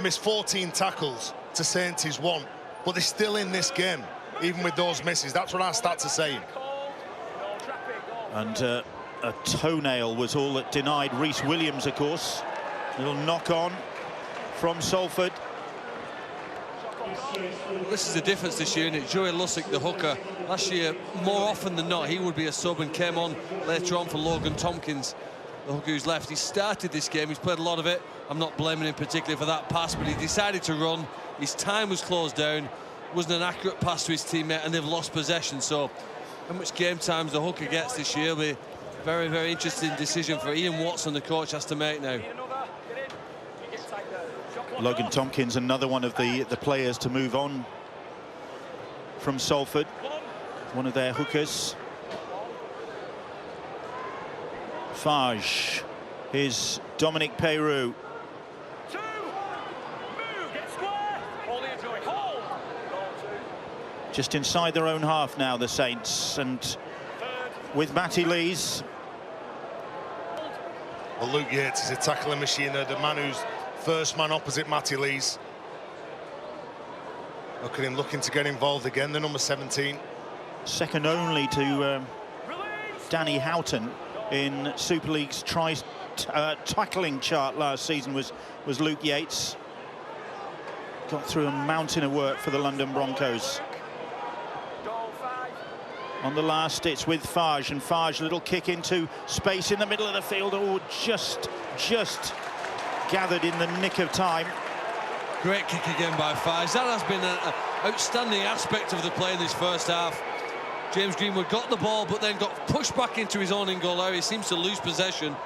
missed 14 tackles to Saints' 1, but they're still in this game, even with those misses. That's what our stats are saying. And a toenail was all that denied Rhys Williams, of course. Little knock-on from Salford. This is the difference this year, isn't it? Joey Lussick, the hooker, last year, more often than not, he would be a sub and came on later on for Logan Tompkins, the hooker who's left. He started this game, he's played a lot of it. I'm not blaming him particularly for that pass, but he decided to run. His time was closed down, wasn't an accurate pass to his teammate, and they've lost possession. So how much game time the hooker gets this year will be a very, very interesting decision for Ian Watson, the coach, has to make now. Logan Tompkins, another one of the players to move on from Salford, one of their hookers. Fage, here's Dominic Peyrou. Just inside their own half now, the Saints, and with Matty Lees. Well, Luke Yates is a tackling machine there, the man who's first man opposite Matty Lees. Look at him looking to get involved again, the number 17. second only to Danny Houghton in Super League's tackling chart last season was Luke Yates. Got through a mountain of work for the London Broncos. On the last, it's with Fage, and Fage, little kick into space in the middle of the field. Oh, just gathered in the nick of time. Great kick again by Fage. That has been an outstanding aspect of the play in this first half. James Greenwood got the ball, but then got pushed back into his own in-goal area. He seems to lose possession.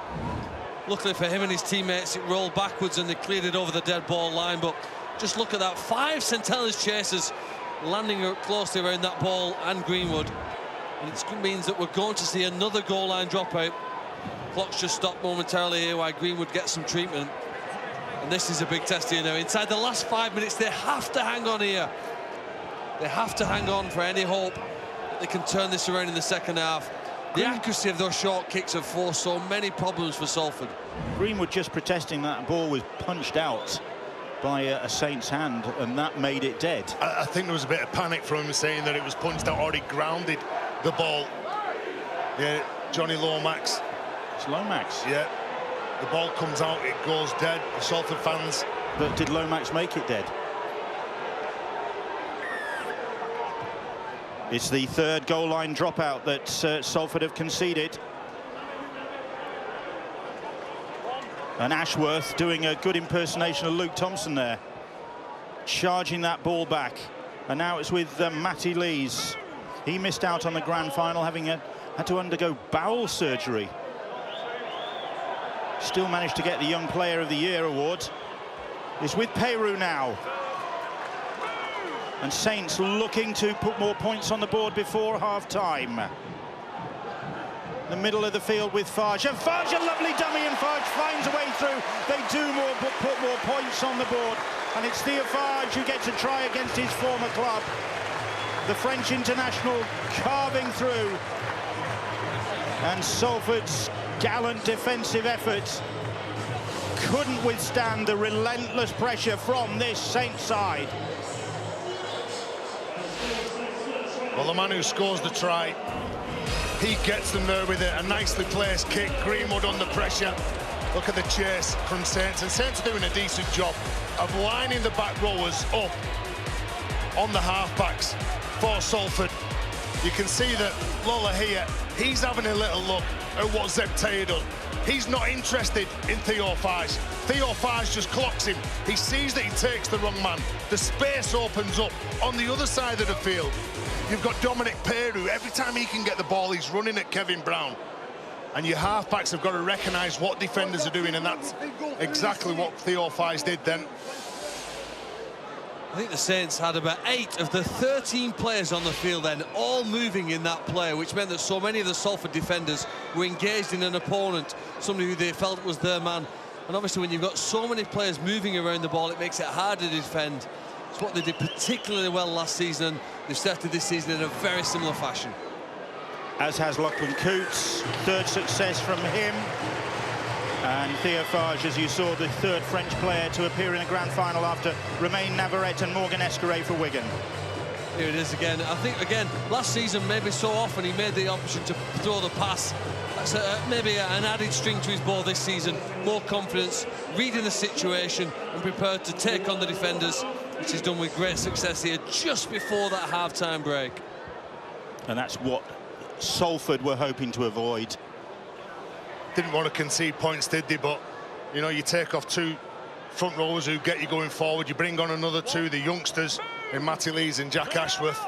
Luckily for him and his teammates, it rolled backwards and they cleared it over the dead ball line. But just look at that, 5 St Helens chasers landing closely around that ball and Greenwood. And it means that we're going to see another goal line dropout. Clock's just stopped momentarily here while Greenwood gets some treatment. And this is a big test here now. Inside the last 5 minutes, they have to hang on here. They have to hang on for any hope that they can turn this around in the second half. The accuracy of those short kicks have forced so many problems for Salford. Greenwood just protesting that ball was punched out by a Saints hand, and that made it dead. I think there was a bit of panic from him saying that it was punched out, already grounded the ball. Yeah, Johnny Lomax. It's Lomax. Yeah, the ball comes out, it goes dead. The Salford fans. But did Lomax make it dead? It's the third goal line dropout that Salford have conceded. And Ashworth doing a good impersonation of Luke Thompson there, charging that ball back. And now it's with Matty Lees. He missed out on the grand final, having had to undergo bowel surgery. Still managed to get the Young Player of the Year award. It's with Peru now. And Saints looking to put more points on the board before half-time. The middle of the field with Fage, and Fage, a lovely dummy, and Fage finds a way through. They do put more points on the board, and it's Theo Fage who gets a try against his former club. The French international carving through, and Salford's gallant defensive efforts couldn't withstand the relentless pressure from this Saints side. Well, the man who scores the try, he gets them there with a nicely placed kick. Greenwood under pressure. Look at the chase from Saints, and Saints are doing a decent job of lining the back rowers up on the halfbacks for Salford. You can see that Lola here, he's having a little look at what Zebtaya does. He's not interested in Theo Fage. Theo Fage just clocks him. He sees that he takes the wrong man. The space opens up on the other side of the field. You've got Dominic Peru. Every time he can get the ball, he's running at Kevin Brown. And your halfbacks have got to recognise what defenders are doing, and that's exactly what Theo Fage did then. I think the Saints had about 8 of the 13 players on the field then, all moving in that play, which meant that so many of the Salford defenders were engaged in an opponent, somebody who they felt was their man. And obviously when you've got so many players moving around the ball, it makes it harder to defend. It's what they did particularly well last season. They've started this season in a very similar fashion. As has Lachlan Coots, third success from him. And Theo Fage, as you saw, the third French player to appear in a grand final after Romain Navarrete and Morgan Escaré for Wigan. Here it is again. I think, again, last season, maybe so often he made the option to throw the pass. That's maybe an added string to his bow this season. More confidence, reading the situation and prepared to take on the defenders, which he's done with great success here just before that half-time break. And that's what Salford were hoping to avoid. Didn't want to concede points, did they? But, you know, you take off 2 front rowers who get you going forward. You bring on another 2, the youngsters, in Matty Lees and Jack Ashworth.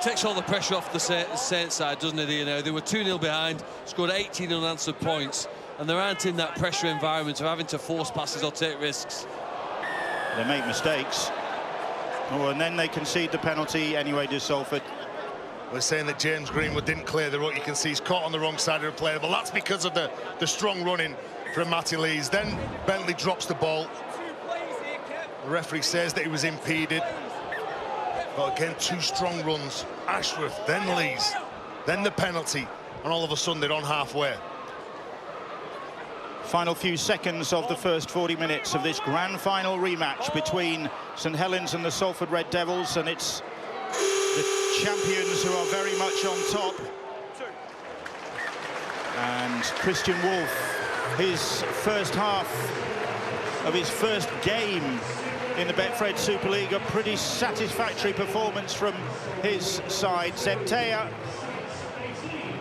Takes all the pressure off the Saints side, doesn't it, you know? They were 2-0 behind, scored 18 unanswered points, and they aren't in that pressure environment of having to force passes or take risks. They make mistakes. Oh, and then they concede the penalty anyway to Salford. We're saying that James Greenwood didn't clear the ruck. You can see he's caught on the wrong side of the player, but that's because of the strong running from Matty Lees. Then Bentley drops the ball. The referee says that he was impeded. But again, 2 strong runs. Ashworth, then Lees, then the penalty, and all of a sudden they're on halfway. Final few seconds of the first 40 minutes of this grand final rematch between St Helens and the Salford Red Devils, and it's the champions who are very much on top. And Christian Wolff, his first half of his first game in the Betfred Super League, a pretty satisfactory performance from his side. Zebtea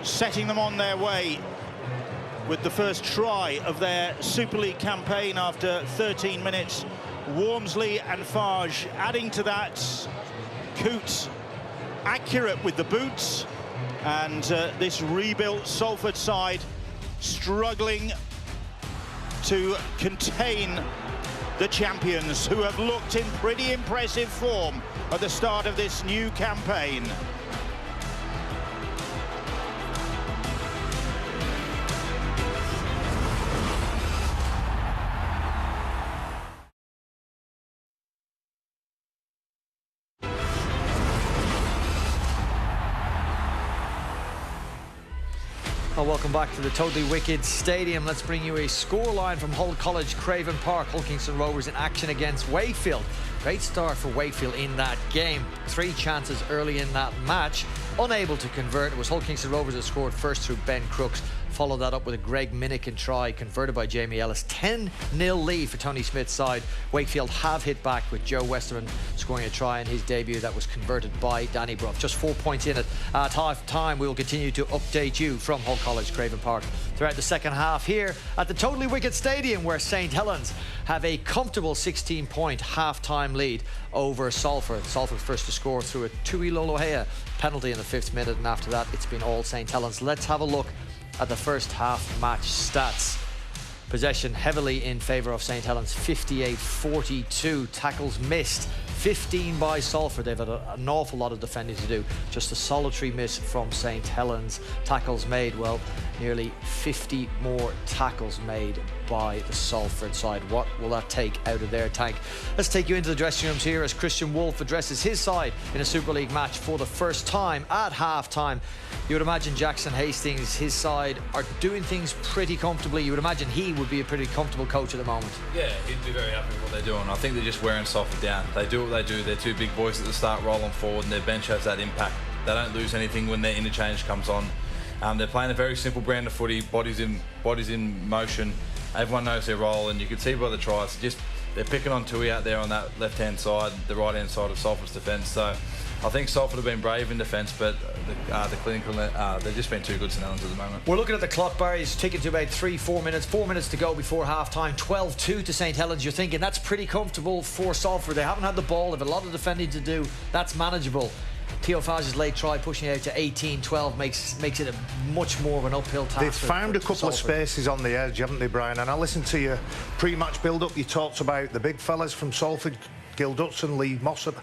setting them on their way with the first try of their Super League campaign after 13 minutes. Wormsley and Farge adding to that. Coote accurate with the boots, and this rebuilt Salford side struggling to contain the champions, who have looked in pretty impressive form at the start of this new campaign. Well, welcome back to the Totally Wicked Stadium. Let's bring you a scoreline from Hull College Craven Park. Hull Kingston Rovers in action against Wakefield. Great start for Wakefield in that game. 3 chances early in that match, unable to convert. It was Hull Kingston Rovers that scored first through Ben Crooks. Followed that up with a Greg Minikin try, converted by Jamie Ellis. 10-0 lead for Tony Smith's side. Wakefield have hit back with Joe Westerman scoring a try in his debut that was converted by Danny Bruff. Just 4 points in it at half time. We will continue to update you from Hull College Craven Park throughout the second half here at the Totally Wicked Stadium, where St Helens have a comfortable 16-point half-time lead over Salford. Salford first to score through a Tui Lolohea penalty in the 5th minute, and after that it's been all St Helens. Let's have a look at the first half match stats. Possession heavily in favour of St Helens, 58-42. Tackles missed, 15 by Salford. They've had an awful lot of defending to do. Just a solitary miss from St Helens. Tackles made, well, nearly 50 more tackles made by the Salford side. What will that take out of their tank? Let's take you into the dressing rooms here as Christian Wolff addresses his side in a Super League match for the first time at half-time. You would imagine Jackson Hastings, his side, are doing things pretty comfortably. You would imagine he would be a pretty comfortable coach at the moment. Yeah, he'd be very happy with what they're doing. I think they're just wearing Salford down. They do what they do. They're 2 big boys at the start rolling forward, and their bench has that impact. They don't lose anything when their interchange comes on. They're playing a very simple brand of footy, bodies in motion. Everyone knows their role, and you can see by the tries, they're picking on Tui out there on that left-hand side, the right-hand side of Salford's defence. So I think Salford have been brave in defence, but the clinical, they've just been too good, St Helens, at the moment. We're looking at the clock, Barry. It's ticking to about 4 minutes. 4 minutes to go before half-time. 12-2 to St Helens. You're thinking that's pretty comfortable for Salford. They haven't had the ball. They have a lot of defending to do. That's manageable. Theo Fage's late try pushing it out to 18-12 makes it a much more of an uphill task. They've found a couple of spaces on the edge, haven't they, Brian? And I listened to your pre-match build-up. You talked about the big fellas from Salford, Gil Dutson, Lee Mossop,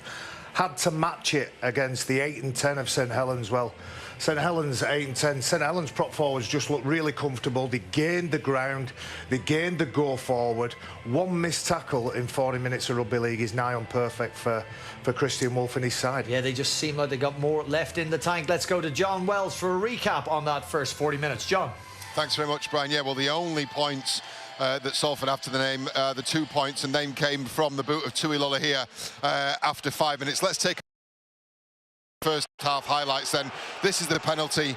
had to match it against the 8 and 10 of St Helens. Well, St Helens 8 and 10. St Helens prop forwards just looked really comfortable. They gained the ground. They gained the go forward. 1 missed tackle in 40 minutes of rugby league is nigh on perfect for Christian Wolff and his side. Yeah, they just seem like they got more left in the tank. Let's go to John Wells for a recap on that first 40 minutes. John. Thanks very much, Brian. Yeah, well, the only points that Salford after the name, the 2 points, and name came from the boot of Tui Lolohea after 5 minutes. Let's take first half highlights then. This is the penalty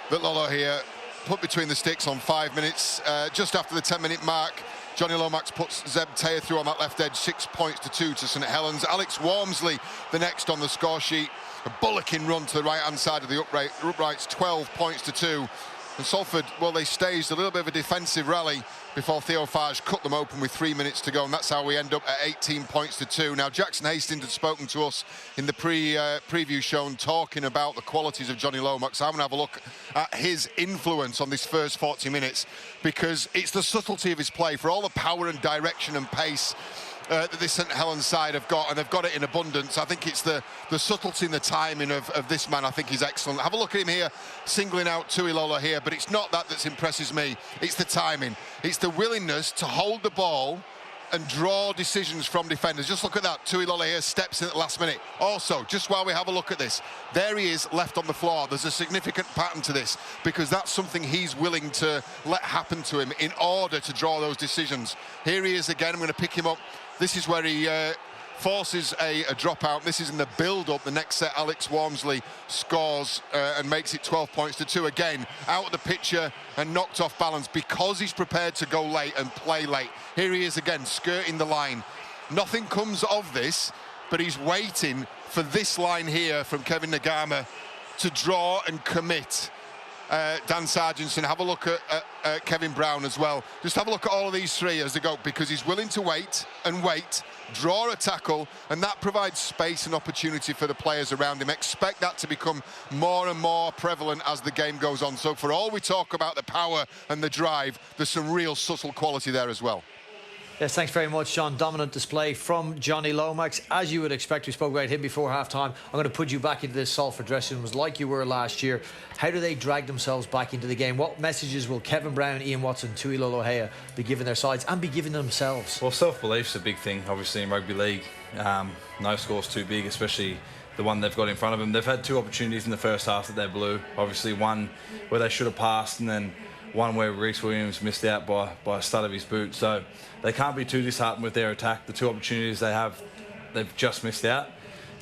that Lolohea put between the sticks on 5 minutes. Just after the 10-minute mark, Johnny Lomax puts Zebtea through on that left edge, 6 points to 2 to St Helens. Alex Wormsley, the next on the score sheet, a bullocking run to the right-hand side of the uprights, 12 points to 2. And Salford, well, they staged a little bit of a defensive rally before Theo Fage cut them open with 3 minutes to go, and that's how we end up at 18 points to 2. Now, Jackson Hastings had spoken to us in the preview show talking about the qualities of Johnny Lomax. I'm going to have a look at his influence on this first 40 minutes, because it's the subtlety of his play. For all the power and direction and pace that this St Helens side have got, and they've got it in abundance, I think it's the subtlety and the timing of this man. I think he's excellent. Have a look at him here, singling out Tui Lolohea, but it's not that impresses me. It's the timing. It's the willingness to hold the ball and draw decisions from defenders. Just look at that. Tui Lolohea steps in at the last minute. Also, just while we have a look at this, there he is left on the floor. There's a significant pattern to this, because that's something he's willing to let happen to him in order to draw those decisions. Here he is again. I'm going to pick him up. This is where he forces a dropout. This is in the build-up. The next set, Alex Walmsley scores and makes it 12 points to 2. Again, out of the picture and knocked off balance because he's prepared to go late and play late. Here he is again, skirting the line. Nothing comes of this, but he's waiting for this line here from Kevin Nagama to draw and commit. Dan Sargentson, have a look at Kevin Brown as well. Just have a look at all of these three as they go, because he's willing to wait and wait, draw a tackle, and that provides space and opportunity for the players around him. Expect that to become more and more prevalent as the game goes on. So for all we talk about the power and the drive, there's some real subtle quality there as well. Yes, thanks very much, Sean. Dominant display from Johnny Lomax. As you would expect, we spoke about him before half-time. I'm going to put you back into this Salford dressing room like you were last year. How do they drag themselves back into the game? What messages will Kevin Brown, Ian Watson, Tui Lolohea be giving their sides and be giving themselves? Well, self-belief's a big thing, obviously, in rugby league. No score's too big, especially the one they've got in front of them. They've had 2 opportunities in the first half that they blew. Obviously, one where they should have passed, and then one where Reece Williams missed out by a stud of his boot. So they can't be too disheartened with their attack. The 2 opportunities they have, they've just missed out.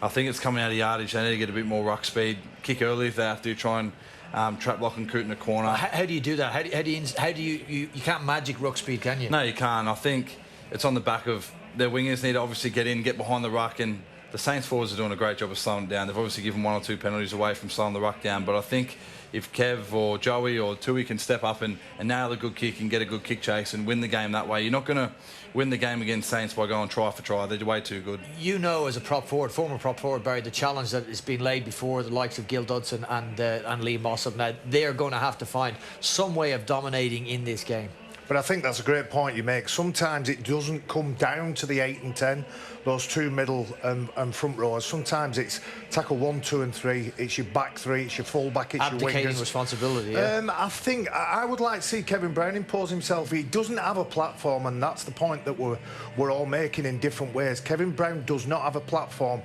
I think it's coming out of yardage. They need to get a bit more ruck speed, kick early if they have to, try and trap lock and coot in the corner. How do you do that? How do you can't magic ruck speed, can you? No, you can't. I think it's on the back of their wingers need to obviously get in, get behind the ruck, and the Saints forwards are doing a great job of slowing it down. They've obviously given 1 or 2 penalties away from slowing the ruck down, but I think if Kev or Joey or Tui can step up and nail a good kick and get a good kick chase and win the game that way, you're not going to win the game against Saints by going try for try. They're way too good. You know, as a prop forward, former prop forward, Barry, the challenge that has been laid before the likes of Gil Dudson and Lee Mossop. Now, they are going to have to find some way of dominating in this game. But I think that's a great point you make. Sometimes it doesn't come down to the 8 and 10, those 2 middle and front rows. Sometimes it's tackle 1, 2 and 3. It's your back 3, it's your full back, it's your wingers. Abdicating responsibility, yeah. I think I would like to see Kevin Brown impose himself. He doesn't have a platform, and that's the point that we're all making in different ways. Kevin Brown does not have a platform,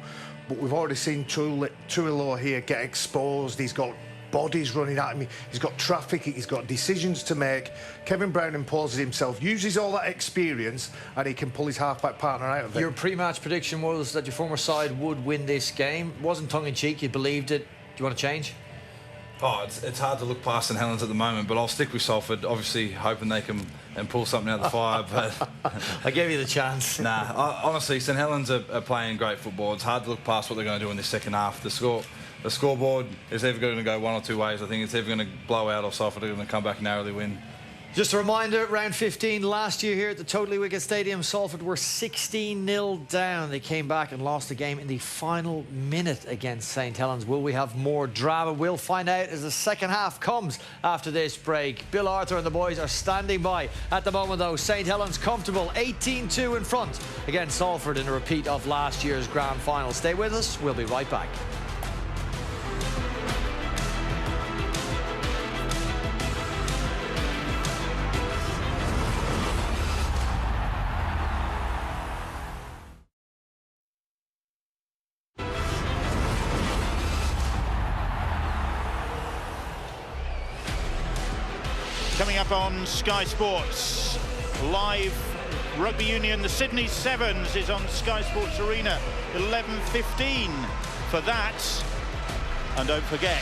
but we've already seen Tui Lolohea get exposed. He's got bodies running at him, he's got traffic, he's got decisions to make. Kevin Brown imposes himself, uses all that experience, and he can pull his half-back partner out of it. Your pre-match prediction was that your former side would win this game. It wasn't tongue-in-cheek, you believed it. Do you want to change? Oh, it's hard to look past St Helens at the moment, but I'll stick with Salford, obviously hoping they can pull something out of the fire. But I gave you the chance. Honestly, St Helens are playing great football. It's hard to look past what they're going to do in this second half. The scoreboard is either going to go 1 or 2 ways. I think it's either going to blow out or Salford are going to come back and narrowly win. Just a reminder, round 15 last year here at the Totally Wicked Stadium, Salford were 16-0 down. They came back and lost the game in the final minute against St Helens. Will we have more drama? We'll find out as the second half comes after this break. Bill Arthur and the boys are standing by. At the moment, though, St Helens comfortable, 18-2 in front against Salford in a repeat of last year's grand final. Stay with us. We'll be right back. Coming up on Sky Sports, live rugby union, the Sydney Sevens is on Sky Sports Arena, 11:15 for that. And don't forget,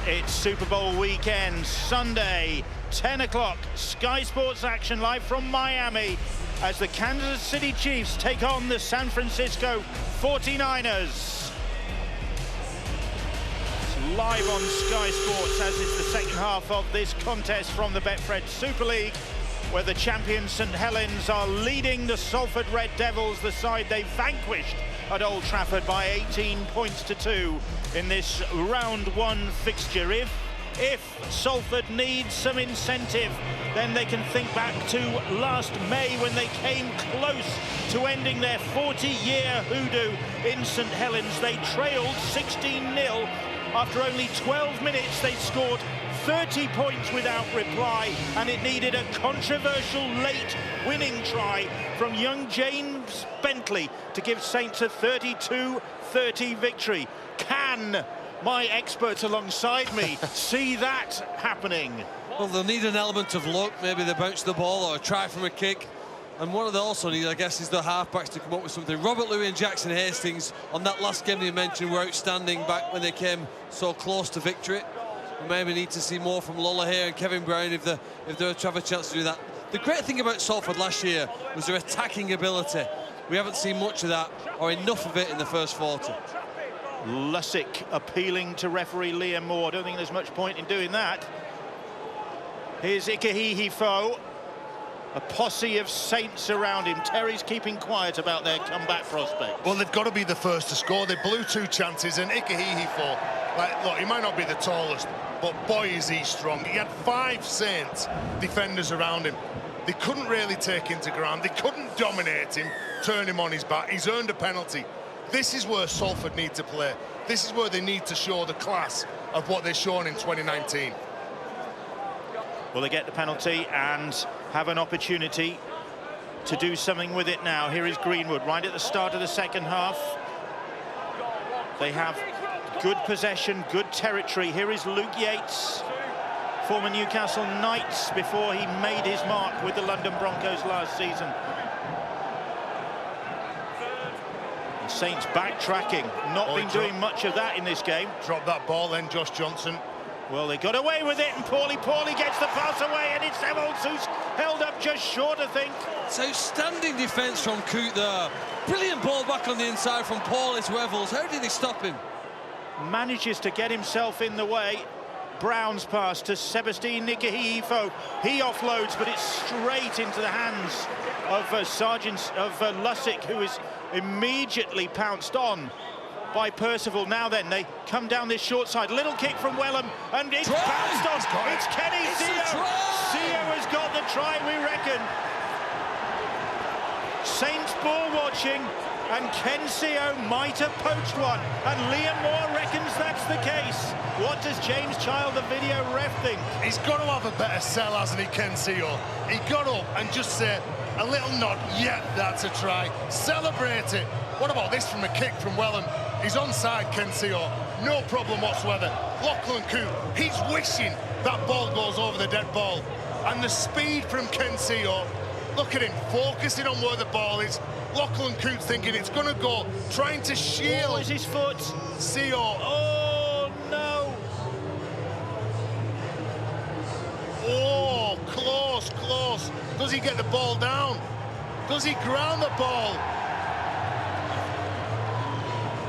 it's Super Bowl weekend, Sunday, 10 o'clock, Sky Sports action live from Miami as the Kansas City Chiefs take on the San Francisco 49ers. Live on Sky Sports, as is the second half of this contest from the Betfred Super League, where the champions St Helens are leading the Salford Red Devils, the side they vanquished at Old Trafford by 18 points to 2 in this round 1 fixture. If Salford needs some incentive, then they can think back to last May when they came close to ending their 40-year hoodoo in St Helens. They trailed 16-0. After only 12 minutes, they scored 30 points without reply, and it needed a controversial late winning try from young James Bentley to give Saints a 32-30 victory. Can my experts alongside me see that happening? Well, they'll need an element of luck. Maybe they bounce the ball or a try from a kick. And what they also need, I guess, is the half-backs to come up with something. Robert Louis and Jackson Hastings on that last game you mentioned were outstanding back when they came so close to victory. We maybe need to see more from Lola here and Kevin Brown if they have a chance to do that. The great thing about Salford last year was their attacking ability. We haven't seen much of that or enough of it in the first 40. Lussick appealing to referee Liam Moore. I don't think there's much point in doing that. Here's Ikahihi Foe. A posse of Saints around him. Terry's keeping quiet about their comeback prospects. Well, they've got to be the first to score. They blew 2 chances, and Ikahihi Foe, like, look, he might not be the tallest, but boy is he strong. He had 5 Saints defenders around him. They couldn't really take him to ground. They couldn't dominate him, turn him on his back. He's earned a penalty. This is where Salford need to play. This is where they need to show the class of what they've shown in 2019. Well, they get the penalty and have an opportunity to do something with it now. Here is Greenwood right at the start of the second half. They have good possession, good territory. Here is Luke Yates, former Newcastle Knights, before he made his mark with the London Broncos last season. And Saints backtracking, not been doing much of that in this game. Drop that ball then, Josh Johnson. Well, they got away with it, and Paulie gets the pass away, and it's Evans who's held up just short, I think. It's outstanding defence from Coote there. Brilliant ball back on the inside from Paulie to Evans. How did he stop him? Manages to get himself in the way. Brown's pass to Sebastien Ikahihi-Foe. He offloads, but it's straight into the hands of Lussick, who is immediately pounced on by Percival. Now then, they come down this short side. Little kick from Wellham, and it's bounced on. It's Kenny Seo. Seo has got the try, we reckon. Saints ball watching, and Ken Seo might have poached one, and Liam Moore reckons that's the case. What does James Child, the video ref, think? He's got to have a better sell, hasn't he, Ken Seo? He got up and just said a little nod, yeah, that's a try. Celebrate it. What about this from a kick from Wellham? He's onside, Ken Seo. No problem whatsoever. Lachlan Coote, he's wishing that ball goes over the dead ball. And the speed from Ken Seo, look at him, focusing on where the ball is. Lachlan Coote thinking it's going to go, trying to shield. Oh, is his foot? Seo. Oh, no. Oh, close, close. Does he get the ball down? Does he ground the ball?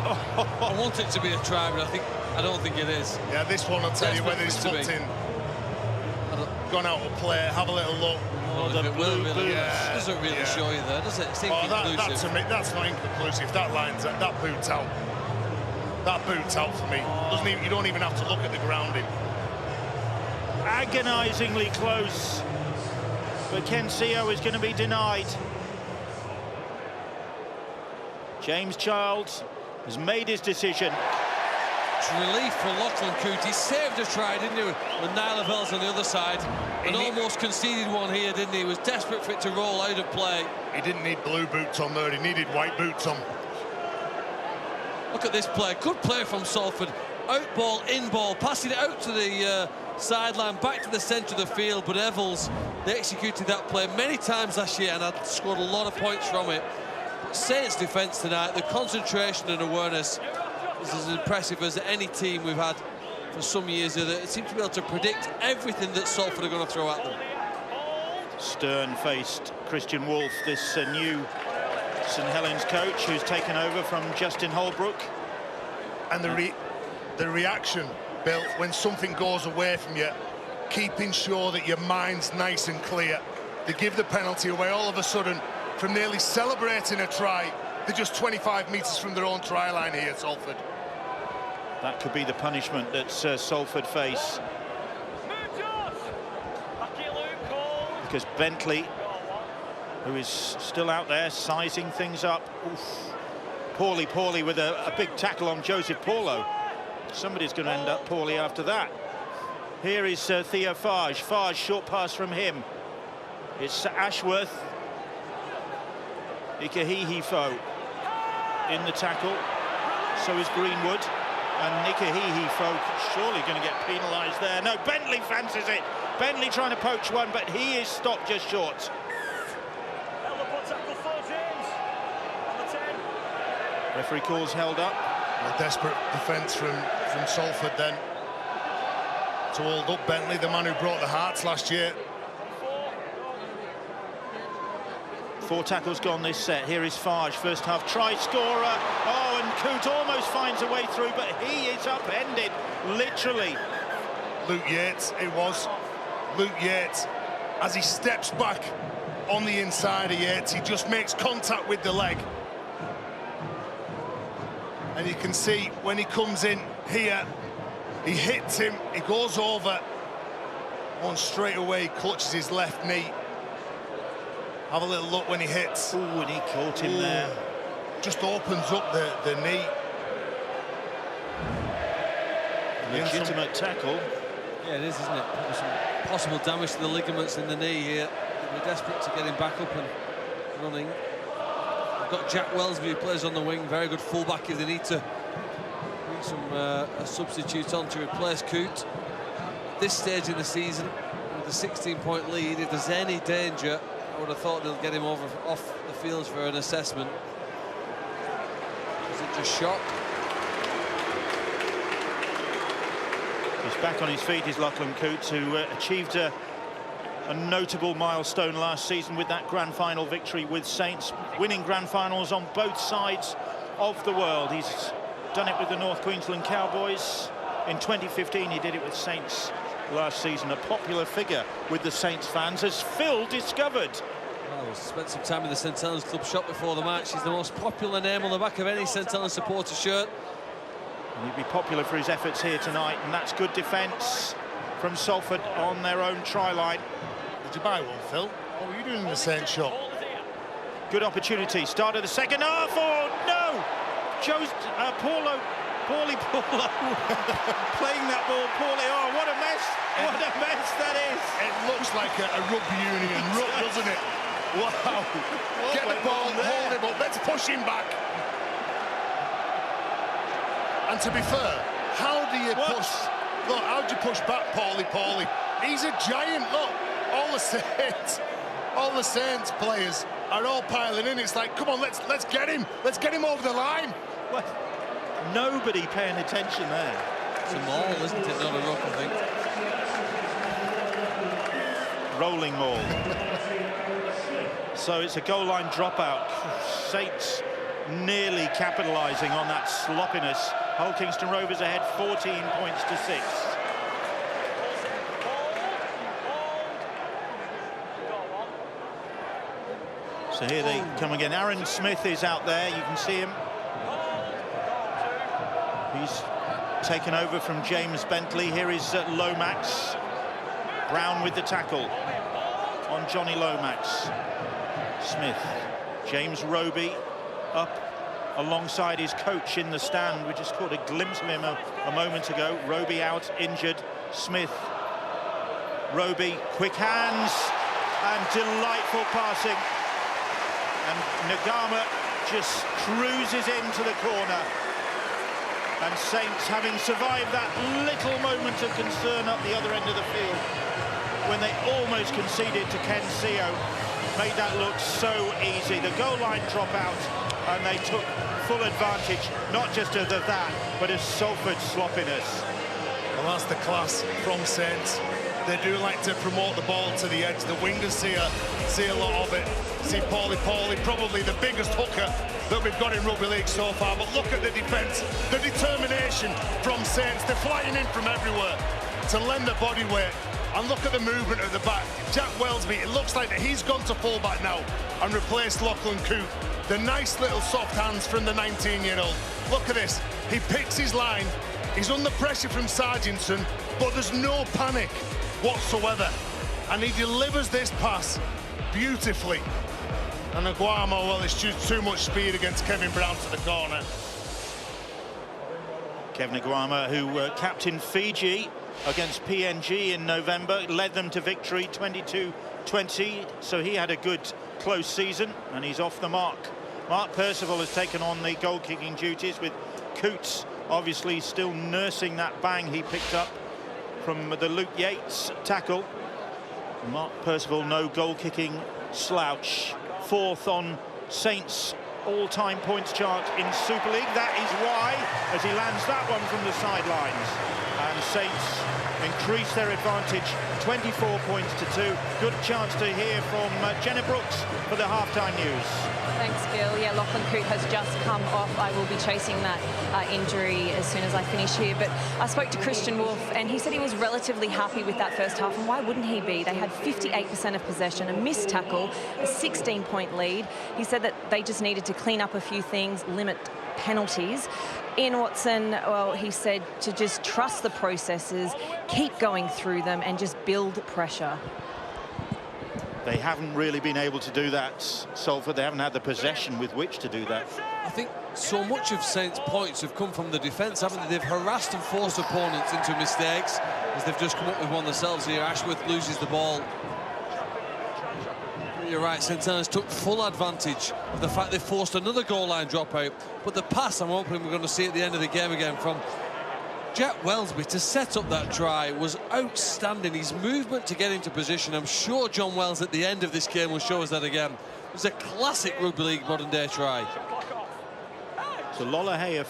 I want it to be a try, but I don't think it is. Yeah, this one, I'll tell you whether he's hooked in. Gone out of play, have a little look. Well, the blue, yeah, doesn't really show you there, does it? It's inconclusive. That's not inconclusive. That line's that boot's out. That boot's out for me. Doesn't even, you don't even have to look at the grounding. Agonisingly close, but Ken Seo is going to be denied. James Childs has made his decision. It's relief for Lachlan Coote. He saved a try, didn't he, with Niall Lavelles on the other side. And almost conceded one here, didn't he? He was desperate for it to roll out of play. He didn't need blue boots on there, he needed white boots on. Look at this play. Good play from Salford. Out ball, in ball, passing it out to the sideline, back to the centre of the field. But Evans, they executed that play many times last year and had scored a lot of points from it. But Saints' defence tonight, the concentration and awareness is as impressive as any team we've had for some years. They seem to be able to predict everything that Salford are going to throw at them. Stern-faced Christian Wolf, this new St Helens coach who's taken over from Justin Holbrook. And the reaction, Bill, when something goes away from you, keeping sure that your mind's nice and clear. They give the penalty away all of a sudden, from nearly celebrating a try, they're just 25 metres from their own try line here at Salford. That could be the punishment that Salford face. Because Bentley, who is still out there sizing things up. Oof. Paulie with a big tackle on Joseph Paulo. Somebody's going to end up poorly after that. Here is Theo Farge. Farge, short pass from him. It's Ashworth. Ikahihi-Foe in the tackle. So is Greenwood. And Ikahihi-Foe surely going to get penalised there. No, Bentley fancies it. Bentley trying to poach one, but he is stopped just short. Referee calls held up. A desperate defence from Salford then to hold up Bentley, the man who brought the Hearts last year. 4 tackles gone this set. Here is Farge, first half try scorer. Oh, and Coote almost finds a way through, but he is upended, literally. Luke Yates, it was. Luke Yates, as he steps back on the inside of Yates, he just makes contact with the leg. And you can see when he comes in here, he hits him, he goes over, and straight away clutches his left knee. Have a little look when he hits. Ooh, and he caught him there. Just opens up the knee. Legitimate tackle. Yeah, it is, isn't it? Some possible damage to the ligaments in the knee here. We're desperate to get him back up and running. We've got Jack Welsby, who plays on the wing. Very good fullback if they need to bring some a substitute on to replace Coote. At this stage in the season, with a 16-point lead, if there's any danger, I would have thought they'll get him off the field for an assessment. Is it just shock? He's back on his feet, is Lachlan Coote, who achieved a notable milestone last season with that grand final victory with Saints, winning grand finals on both sides of the world. He's done it with the North Queensland Cowboys. In 2015, he did it with Saints last season. A popular figure with the Saints fans, as Phil discovered. Well, spent some time in the St Helens club shop before the match. He's the most popular name on the back of any St Helens supporter shirt. And he'd be popular for his efforts here tonight, and that's good defence from Salford on their own try line. Did you buy one, Phil? What were you doing in the Saints shop? Good opportunity. Start of the second half. Oh no! Paulie playing that ball poorly. Oh, what a mess! What a mess that is! It looks like a rugby union ruck, doesn't it? Wow! Get the ball, hold him up. Let's push him back. And to be fair, how do you push? Look, how do you push back, Paulie? He's a giant. Look, all the Saints players are all piling in. It's like, come on, let's get him. Let's get him over the line. What? Nobody paying attention there. It's a maul, isn't it? Not a ruck, I think. Rolling maul. So it's a goal line dropout. Saints nearly capitalising on that sloppiness. Hull Kingston Rovers ahead 14 points to 6. So here they come again. Aaron Smith is out there, you can see him. He's taken over from James Bentley. Here is Lomax. Brown with the tackle on Johnny Lomax. Smith. James Roby up alongside his coach in the stand. We just caught a glimpse of him a moment ago. Roby out, injured. Smith. Roby, quick hands and delightful passing. And Nagama just cruises into the corner. And Saints, having survived that little moment of concern up the other end of the field, when they almost conceded to Ken Seo, made that look so easy. The goal line dropout, and they took full advantage, not just of that, but of Salford's sloppiness. Well, that's the class from Saints. They do like to promote the ball to the edge. The wingers see a lot of it. See Paulie, probably the biggest hooker that we've got in rugby league so far. But look at the defence, the determination from Saints. They're flying in from everywhere to lend their body weight. And look at the movement at the back. Jack Welsby, it looks like that he's gone to fullback now and replaced Lachlan Coote. The nice little soft hands from the 19-year-old. Look at this. He picks his line. He's under pressure from Sargentson, but there's no panic whatsoever. And he delivers this pass beautifully. And Aguamo, well, it's just too much speed against Kevin Brown to the corner. Kevin Aguamo, who captained Fiji against PNG in November, led them to victory 22-20, so he had a good close season, and he's off the mark. Mark Percival has taken on the goal-kicking duties, with Coote obviously still nursing that bang he picked up from the Luke Yates tackle. Mark Percival, no goal-kicking slouch. Fourth on Saints all-time points chart in Super League. That is why, as he lands that one from the sidelines, and Saints increase their advantage 24 points to 2. Good chance to hear from Jenna Brooks for the halftime news. Thanks, Bill. Yeah, Lachlan Coote has just come off. I will be chasing that injury as soon as I finish here. But I spoke to Christian Wolf, and he said he was relatively happy with that first half. And why wouldn't he be? They had 58% of possession, a missed tackle, a 16-point lead. He said that they just needed to clean up a few things, limit penalties. Ian Watson, well, he said to just trust the processes, keep going through them, and just build pressure. They haven't really been able to do that, Salford. They haven't had the possession with which to do that. I think so much of Saints' points have come from the defence, haven't they? They've harassed and forced opponents into mistakes, as they've just come up with one themselves here. Ashworth loses the ball. You're right, St Helens took full advantage of the fact they forced another goal line dropout. But the pass, I'm hoping we're going to see at the end of the game again from Jack Wellesby to set up that try was outstanding. His movement to get into position, I'm sure John Wells at the end of this game will show us that again. It was a classic rugby league modern day try. So Lolohea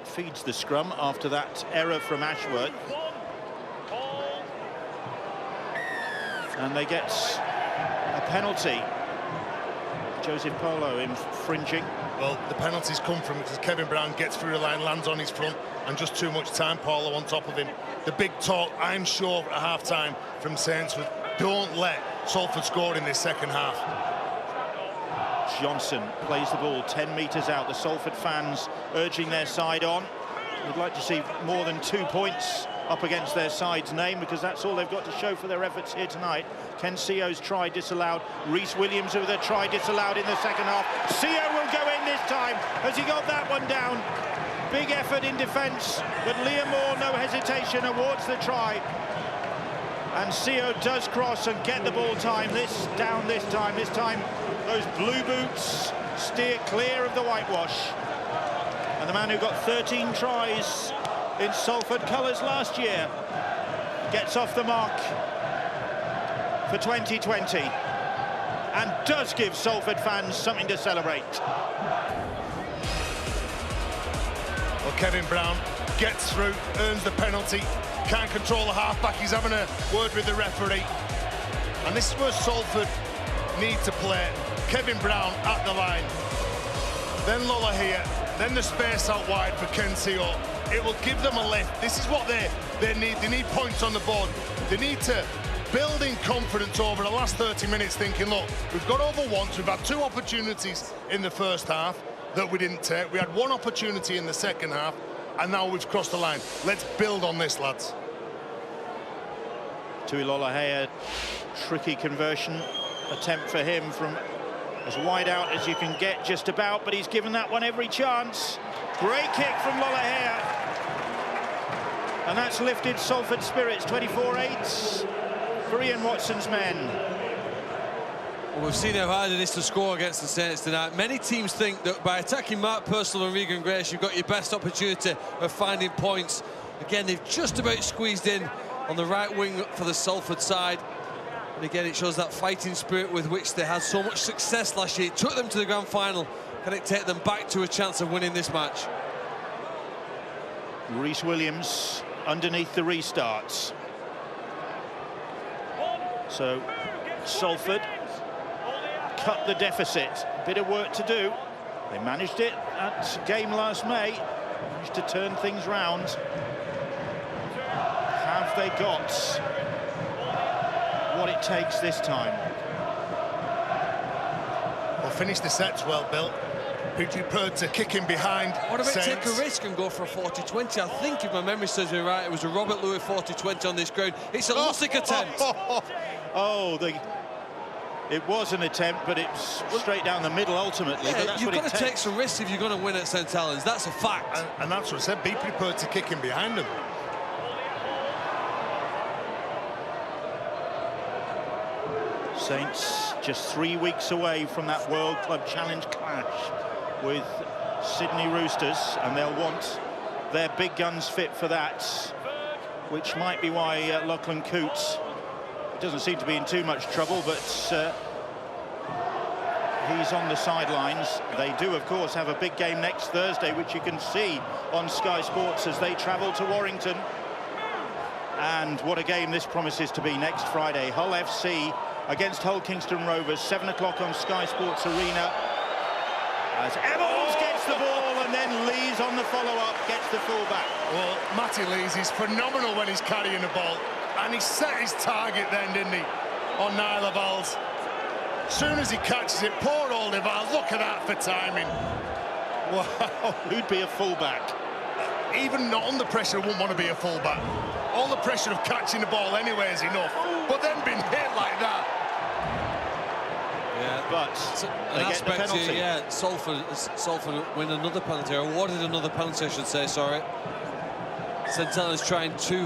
feeds the scrum after that error from Ashworth. And they get a penalty. Joseph Polo infringing. Well, the penalties come from because Kevin Brown gets through the line, lands on his front, and just too much time, Paulo on top of him. The big talk, I'm sure, at half-time from Saints was, don't let Salford score in this second half. Johnson plays the ball 10 metres out. The Salford fans urging their side on. Would like to see more than 2 points up against their side's name, because that's all they've got to show for their efforts here tonight. Ken Seo's try disallowed. Rhys Williams with a try disallowed in the second half. Seo will go in this time. Has he got that one down? Big effort in defence, but Liam Moore, no hesitation, awards the try. And Seo does cross and get the ball time. This time, those blue boots steer clear of the whitewash. And the man who got 13 tries in Salford colours last year gets off the mark for 2020 and does give Salford fans something to celebrate. Well, Kevin Brown gets through, earns the penalty, can't control the halfback. He's having a word with the referee. And this is where Salford need to play. Kevin Brown at the line, then Lolohea, then the space out wide for Ken Seo. It will give them a lift. This is what they need. They need points on the board. They need to build in confidence over the last 30 minutes, thinking, look, we've got over once. We've had 2 opportunities in the first half that we didn't take. We had 1 opportunity in the second half, and now we've crossed the line. Let's build on this, lads. Tui Lolohea, tricky conversion attempt for him from as wide out as you can get, just about, but he's given that one every chance. Great kick from Lolohea. And that's lifted Salford spirits, 24-8 for Ian Watson's men. Well, we've seen how hard it is to score against the Saints tonight. Many teams think that by attacking Mark Purcell and Regan Grace, you've got your best opportunity of finding points. Again, they've just about squeezed in on the right wing for the Salford side. And again, it shows that fighting spirit with which they had so much success last year. It took them to the grand final. Can it take them back to a chance of winning this match? Rhys Williams underneath the restarts. So Salford cut the deficit. Bit of work to do. They managed it at game last May. Managed to turn things round. Have they got what it takes this time? Well, finish the sets well, Bill. Pretty prepared to kick him behind. What about Saints. take a risk and go for a 40-20? I think, if my memory serves me right, it was a Robert Louis 40-20 on this ground. It's a Lussick attempt. It was an attempt, but it's straight down the middle ultimately. Yeah, but that's you've what got to take some risks if you're going to win at St Helens. That's a fact. And that's what I said. Be prepared to kick him behind him. Saints just 3 weeks away from that World Club Challenge clash with Sydney Roosters, and they'll want their big guns fit for that, which might be why Lachlan Coote doesn't seem to be in too much trouble, but he's on the sidelines. They do, of course, have a big game next Thursday, which you can see on Sky Sports as they travel to Warrington. And what a game this promises to be next Friday. Hull FC against Hull Kingston Rovers, 7 o'clock on Sky Sports Arena. As Evans gets the ball and then Lees on the follow-up, gets the fullback. Well, Matty Lees is phenomenal when he's carrying the ball. And he set his target then, didn't he, on Niall Valls. As soon as he catches it, poor old Valls, look at that for timing. Wow, who'd be a fullback? Even not under pressure wouldn't want to be a fullback. All the pressure of catching the ball anyway is enough. But then being hit like that. Yeah, but an aspect here, yeah, Salford win another penalty, or awarded another penalty, I should say, sorry. St Helens trying too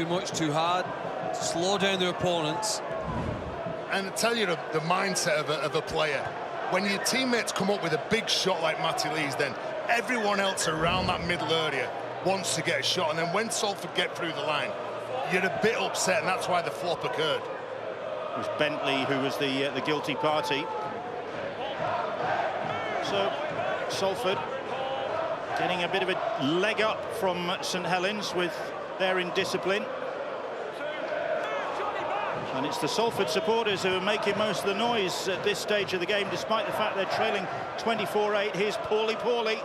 much, too hard, to slow down their opponents. And I tell you, the mindset of a player, when your teammates come up with a big shot like Matty Lees, then everyone else around that middle area wants to get a shot. And then when Salford get through the line, you're a bit upset, and that's why the flop occurred. It was Bentley who was the guilty party. So Salford getting a bit of a leg up from St Helens with their indiscipline. And it's the Salford supporters who are making most of the noise at this stage of the game, despite the fact they're trailing 24-8. Here's Paulie.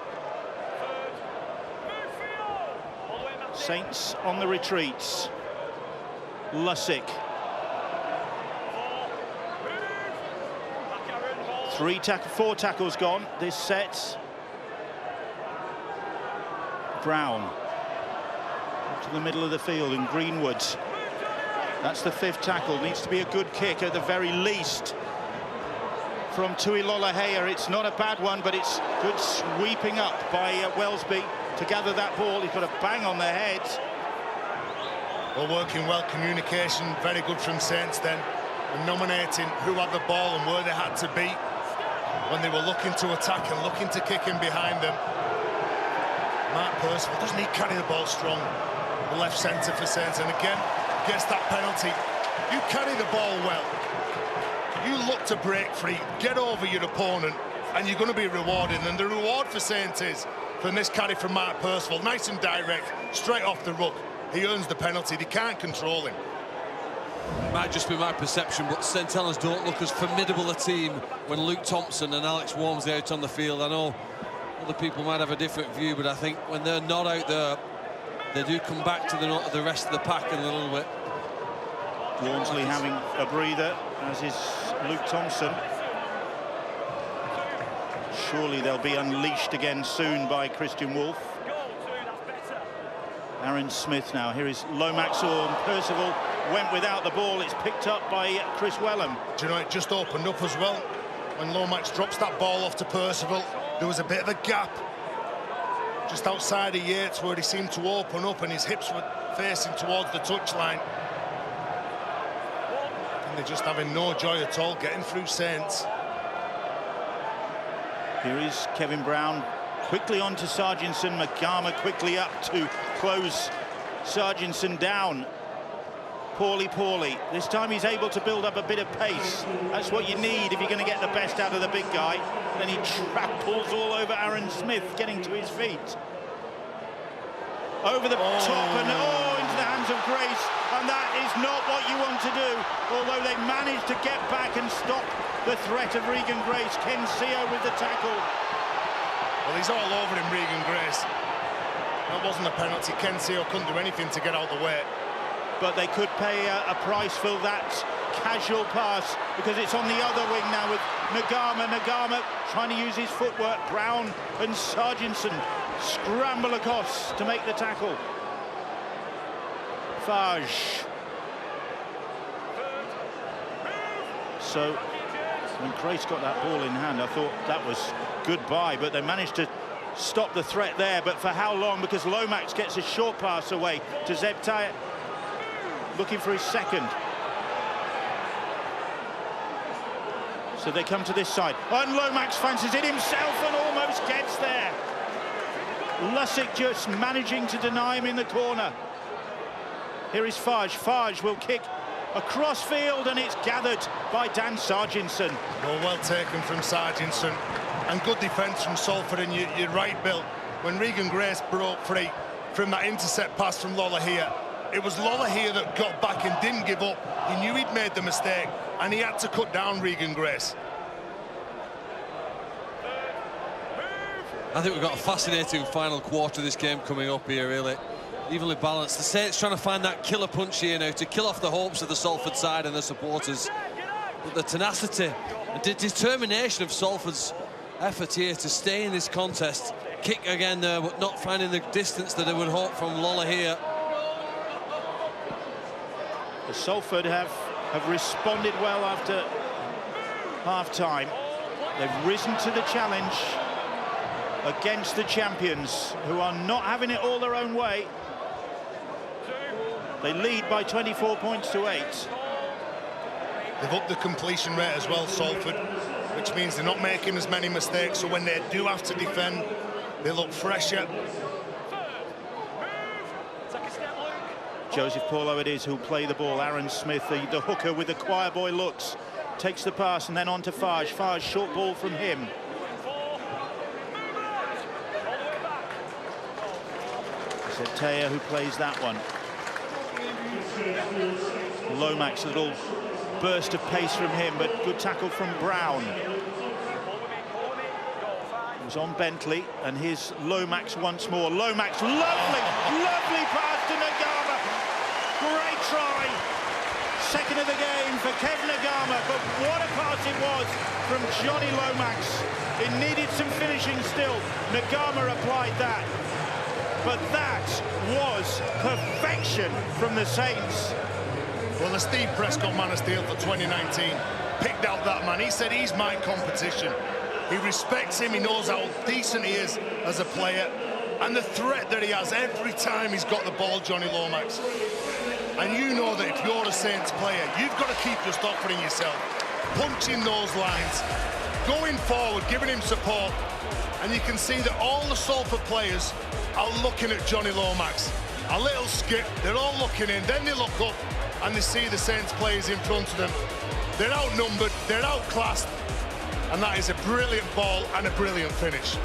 Saints on the retreats. Lussick. 4 tackles gone this set. Brown to the middle of the field, and Greenwood. That's the 5th tackle. Needs to be a good kick at the very least from Tuilola Heyer. It's not a bad one, but it's good sweeping up by Wellesby to gather that ball. He's got a bang on the head. Well, working well, communication very good from Saints then, and nominating who had the ball and where they had to be when they were looking to attack and looking to kick in behind them. Mark Percival, doesn't he carry the ball strong? The left centre for Saints, and again gets that penalty. You carry the ball well, you look to break free, get over your opponent, and you're going to be rewarded. And the reward for Saints is from this carry from Mark Percival, nice and direct, straight off the ruck. He earns the penalty. They can't control him. Might just be my perception, but St Helens don't look as formidable a team when Luke Thompson and Alex Wormsley out on the field. I know other people might have a different view, but I think when they're not out there, they do come back to the rest of the pack in a little bit. Wormsley having a breather, as is Luke Thompson. Surely they'll be unleashed again soon by Christian Wolff. Aaron Smith now. Here is Lomax, and Percival went without the ball. It's picked up by Chris Wellham. Do you know, it just opened up as well. When Lomax drops that ball off to Percival, there was a bit of a gap just outside of Yates where he seemed to open up and his hips were facing towards the touchline. And they're just having no joy at all getting through Saints. Here is Kevin Brown quickly on to Sarginson. Magama quickly up to close Sarginson down. Paulie. This time he's able to build up a bit of pace. That's what you need if you're going to get the best out of the big guy. Then he tramples all over Aaron Smith, getting to his feet. Over the top and into the hands of Grace. And that is not what you want to do. Although they managed to get back and stop the threat of Regan Grace. Ken Seo with the tackle. Well, he's all over him, Regan Grace. That wasn't a penalty. Ken Seo couldn't do anything to get out the way. But they could pay a price for that casual pass, because it's on the other wing now with Nagama trying to use his footwork. Brown and Sarginson scramble across to make the tackle. Fage. So when Grace got that ball in hand, I thought that was goodbye, but they managed to stop the threat there. But for how long? Because Lomax gets a short pass away to Zeb Tayet, looking for his second. So they come to this side, and Lomax fancies it himself and almost gets there. Lussick just managing to deny him in the corner. Here is Fage. Fage will kick across field, and it's gathered by Dan Sarginson. Well taken from Sarginson, and good defence from Salford. And you're right, Bill, when Regan Grace broke free from that intercept pass from Lolohea, it was Lolohea that got back and didn't give up. He knew he'd made the mistake, and he had to cut down Regan Grace. I think we've got a fascinating final quarter of this game coming up here, really. Evenly balanced. The Saints trying to find that killer punch here now to kill off the hopes of the Salford side and the supporters. But the tenacity and the determination of Salford's effort here to stay in this contest. Kick again there, but not finding the distance that they would hope from Lolohea. The Salford have responded well after half-time. They've risen to the challenge against the champions, who are not having it all their own way. They lead by 24 points to 8. They've upped the completion rate as well, Salford, which means they're not making as many mistakes, so when they do have to defend, they look fresher. Joseph Paulo it is who'll play the ball. Aaron Smith, the hooker with the choir boy looks, takes the pass and then on to Fage. Fage, short ball from him. Taya who plays that one. Lomax, a little burst of pace from him, but good tackle from Brown. It was on Bentley, and here's Lomax once more. Lomax, lovely pass to Nagama. Great try. Second of the game for Kev Nagama, but what a pass it was from Johnny Lomax. It needed some finishing still. Nagama applied that. But that was perfection from the Saints. Well, the Steve Prescott Man of Steel for 2019 picked out that man. He said he's my competition. He respects him. He knows how decent he is as a player. And the threat that he has every time he's got the ball, Johnny Lomax. And you know that if you're a Saints player, you've got to keep just offering yourself, punching those lines, going forward, giving him support. And you can see that all the Salford players are looking at Johnny Lomax. A little skip, they're all looking in, then they look up and they see the Saints players in front of them. They're outnumbered, they're outclassed, and that is a brilliant ball and a brilliant finish.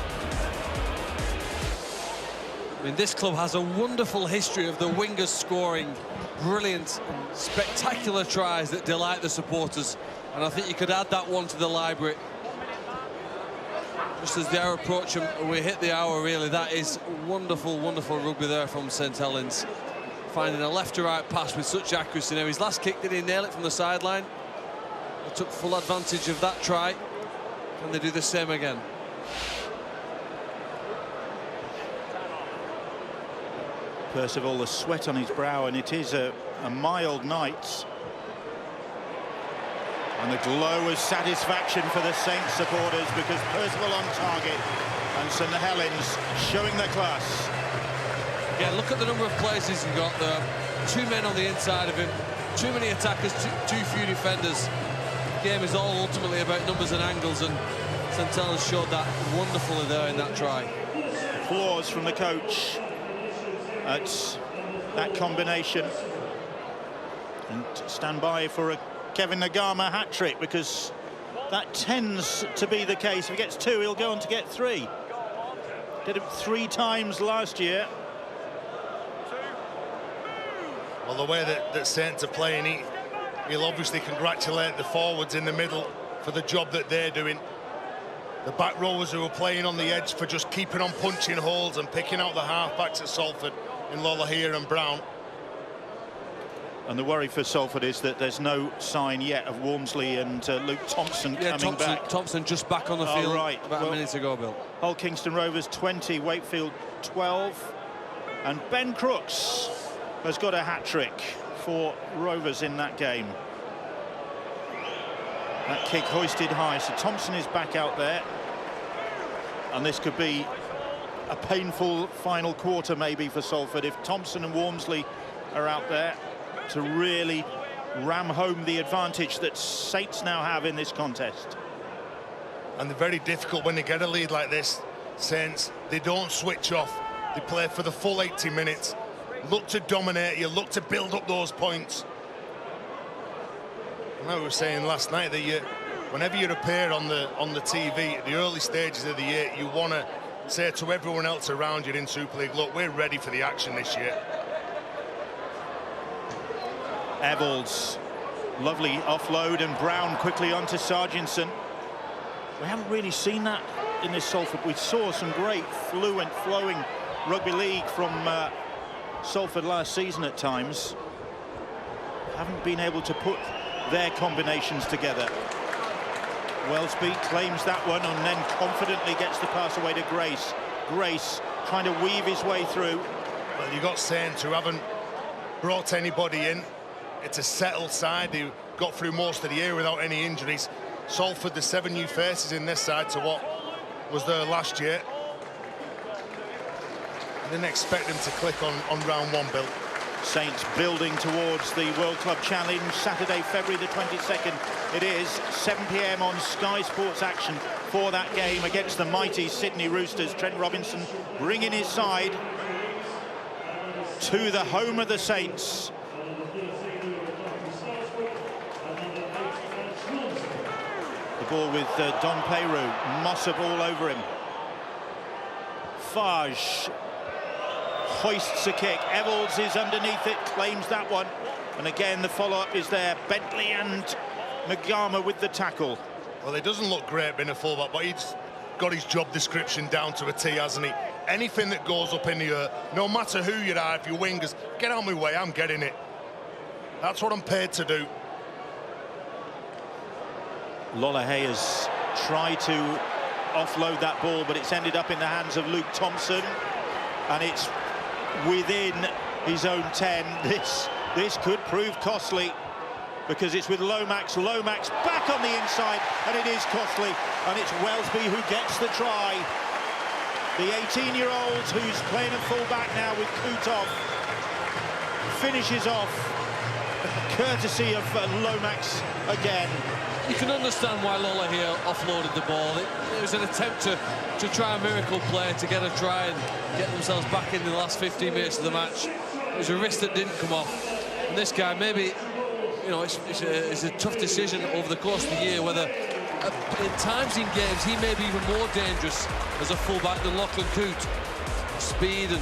I mean, this club has a wonderful history of the wingers scoring brilliant, spectacular tries that delight the supporters, and I think you could add that one to the library. Just as the hour approaches, we hit the hour, really. That is wonderful, wonderful rugby there from St Helens. Finding a left to right pass with such accuracy. Now, his last kick, did he nail it from the sideline? They took full advantage of that try. Can they do the same again? Percival, the sweat on his brow, and it is a mild night. And the glow of satisfaction for the Saints supporters, because Percival on target and St Helens showing their class. Yeah, look at the number of places he got there. 2 men on the inside of him, too many attackers, too few defenders. The game is all ultimately about numbers and angles, and St Helens showed that wonderfully there in that try. Applause from the coach at that combination. And stand by for a Kevin Nagama hat-trick, because that tends to be the case. If he gets 2, he'll go on to get 3. Did it 3 times last year. Well, the way that Saints are playing, he'll obviously congratulate the forwards in the middle for the job that they're doing. The back rowers who are playing on the edge for just keeping on punching holes and picking out the half-backs at Salford in Lolohea and Brown. And the worry for Salford is that there's no sign yet of Walmsley and Luke Thompson coming back. Thompson just back on the field about a minute ago, Bill. Hull Kingston Rovers 20, Wakefield 12. And Ben Crooks has got a hat-trick for Rovers in that game. That kick hoisted high, so Thompson is back out there. And this could be a painful final quarter maybe for Salford if Thompson and Walmsley are out there to really ram home the advantage that Saints now have in this contest. And they're very difficult when they get a lead like this. Saints, they don't switch off. They play for the full 80 minutes. Look to dominate you, look to build up those points. I was saying last night that whenever you appear on the TV at the early stages of the year, you want to say to everyone else around you in Super League, look, we're ready for the action this year. Evalds, lovely offload, and Brown quickly onto Sargentson. We haven't really seen that in this Salford. We saw some great fluent, flowing rugby league from Salford last season at times. Haven't been able to put their combinations together. Wellesby claims that one and then confidently gets the pass away to Grace. Grace trying to weave his way through. Well, you got Saints, who haven't brought anybody in. It's a settled side who got through most of the year without any injuries. Salford, the 7 new faces in this side to what was there last year. I didn't expect them to click on round one, Bill. Saints building towards the World Club Challenge, Saturday, February the 22nd. It is 7 p.m. on Sky Sports Action for that game against the mighty Sydney Roosters. Trent Robinson bringing his side to the home of the Saints. The ball with Don Peyroux, Mossop all over him. Fage hoists a kick. Evalds is underneath it, claims that one, and again the follow-up is there. Bentley and Magama with the tackle. Well, it doesn't look great being a fullback, but he's got his job description down to a T, hasn't he? Anything that goes up in the air, no matter who you are, if you're wingers, get out of my way, I'm getting it. That's what I'm paid to do. Lollahey has tried to offload that ball, but it's ended up in the hands of Luke Thompson, and it's within his own 10. This could prove costly, because it's with Lomax. Lomax back on the inside, and it is costly, and it's Wellesby who gets the try. The 18-year-old who's playing at full-back now with Kutov finishes off, courtesy of Lomax again. You can understand why Lollahey offloaded the ball. It was an attempt to try a miracle play to get a try and get themselves back in the last 15 minutes of the match. It was a risk that didn't come off. And this guy, maybe, you know, it's a tough decision over the course of the year whether at times in games he may be even more dangerous as a fullback than Lachlan Coote. Speed and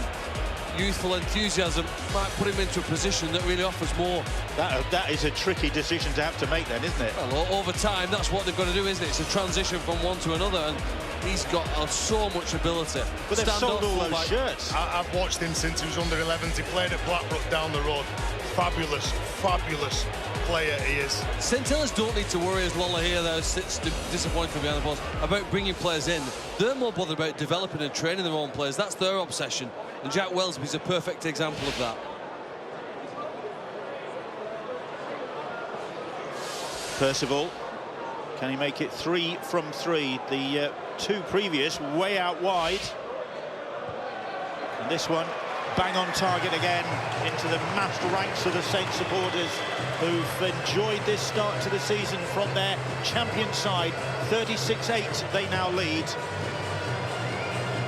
youthful enthusiasm might put him into a position that really offers more. That is a tricky decision to have to make then, isn't it? Well, over time, that's what they've got to do, isn't it? It's a transition from one to another, and he's got so much ability. But they've sold all those shirts. I've watched him since he was under 11s. He played at Blackbrook down the road. Fabulous, fabulous player he is. St Helens don't need to worry, as Lollahey there sits disappointed behind the balls, about bringing players in. They're more bothered about developing and training their own players. That's their obsession, and Jack Wellesby's a perfect example of that. Percival, can he make it 3 from 3? The 2 previous way out wide, and this one bang on target again into the massed ranks of the Saints supporters who've enjoyed this start to the season from their champion side. 36-8 they now lead.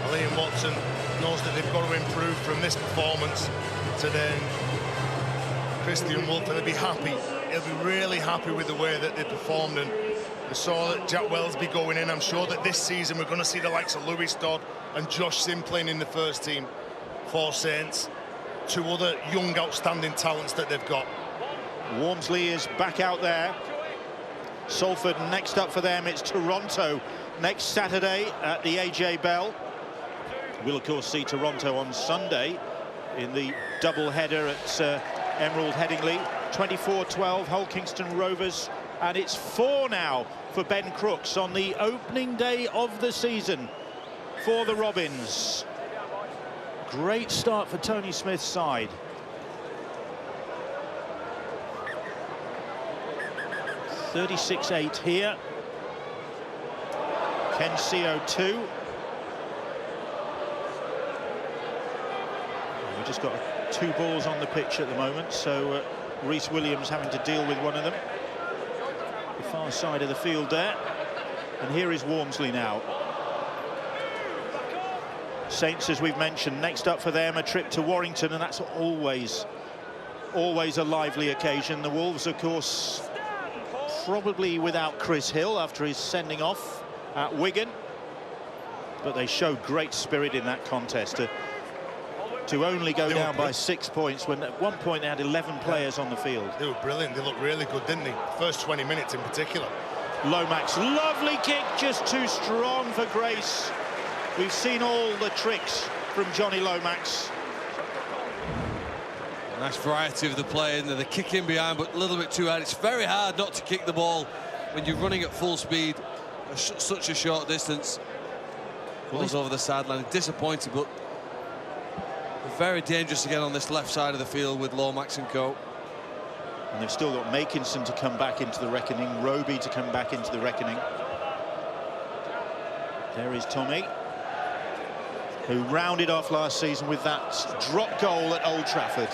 Well, Ian Watson knows that they've got to improve from this performance today. Christian Wolf, they'll be happy. He'll be really happy with the way that they performed, and we saw that Jack Wellesby going in. I'm sure that this season we're going to see the likes of Lewis Dodd and Josh Sim playing in the first team for Saints. 2 other young outstanding talents that they've got. Wormsley is back out there. Salford next up for them. It's Toronto next Saturday at the AJ Bell. We'll of course see Toronto on Sunday in the double header at Emerald Headingley. 24-12 Hull Kingston Rovers, and it's 4 now for Ben Crooks on the opening day of the season for the Robins. Great start for Tony Smith's side. (36-8) here. Ken Seo 2. We've just got 2 balls on the pitch at the moment, so Rhys Williams having to deal with one of them. The far side of the field there. And here is Wormsley now. Saints, as we've mentioned, next up for them a trip to Warrington, and that's always a lively occasion. The Wolves, of course, probably without Chris Hill after his sending off at Wigan. But they showed great spirit in that contest to only go down by 6 points when at one point they had 11 players on the field. They were brilliant. They looked really good, didn't they? First 20 minutes in particular. Lomax, lovely kick, just too strong for Grace. We've seen all the tricks from Johnny Lomax. A nice variety of the play, and the kick in behind, but a little bit too hard. It's very hard not to kick the ball when you're running at full speed, such a short distance. Goes over the sideline, disappointing, but very dangerous again on this left side of the field with Lomax and co. And they've still got Makinson to come back into the reckoning, Roby to come back into the reckoning. There is Tommy, who rounded off last season with that drop goal at Old Trafford.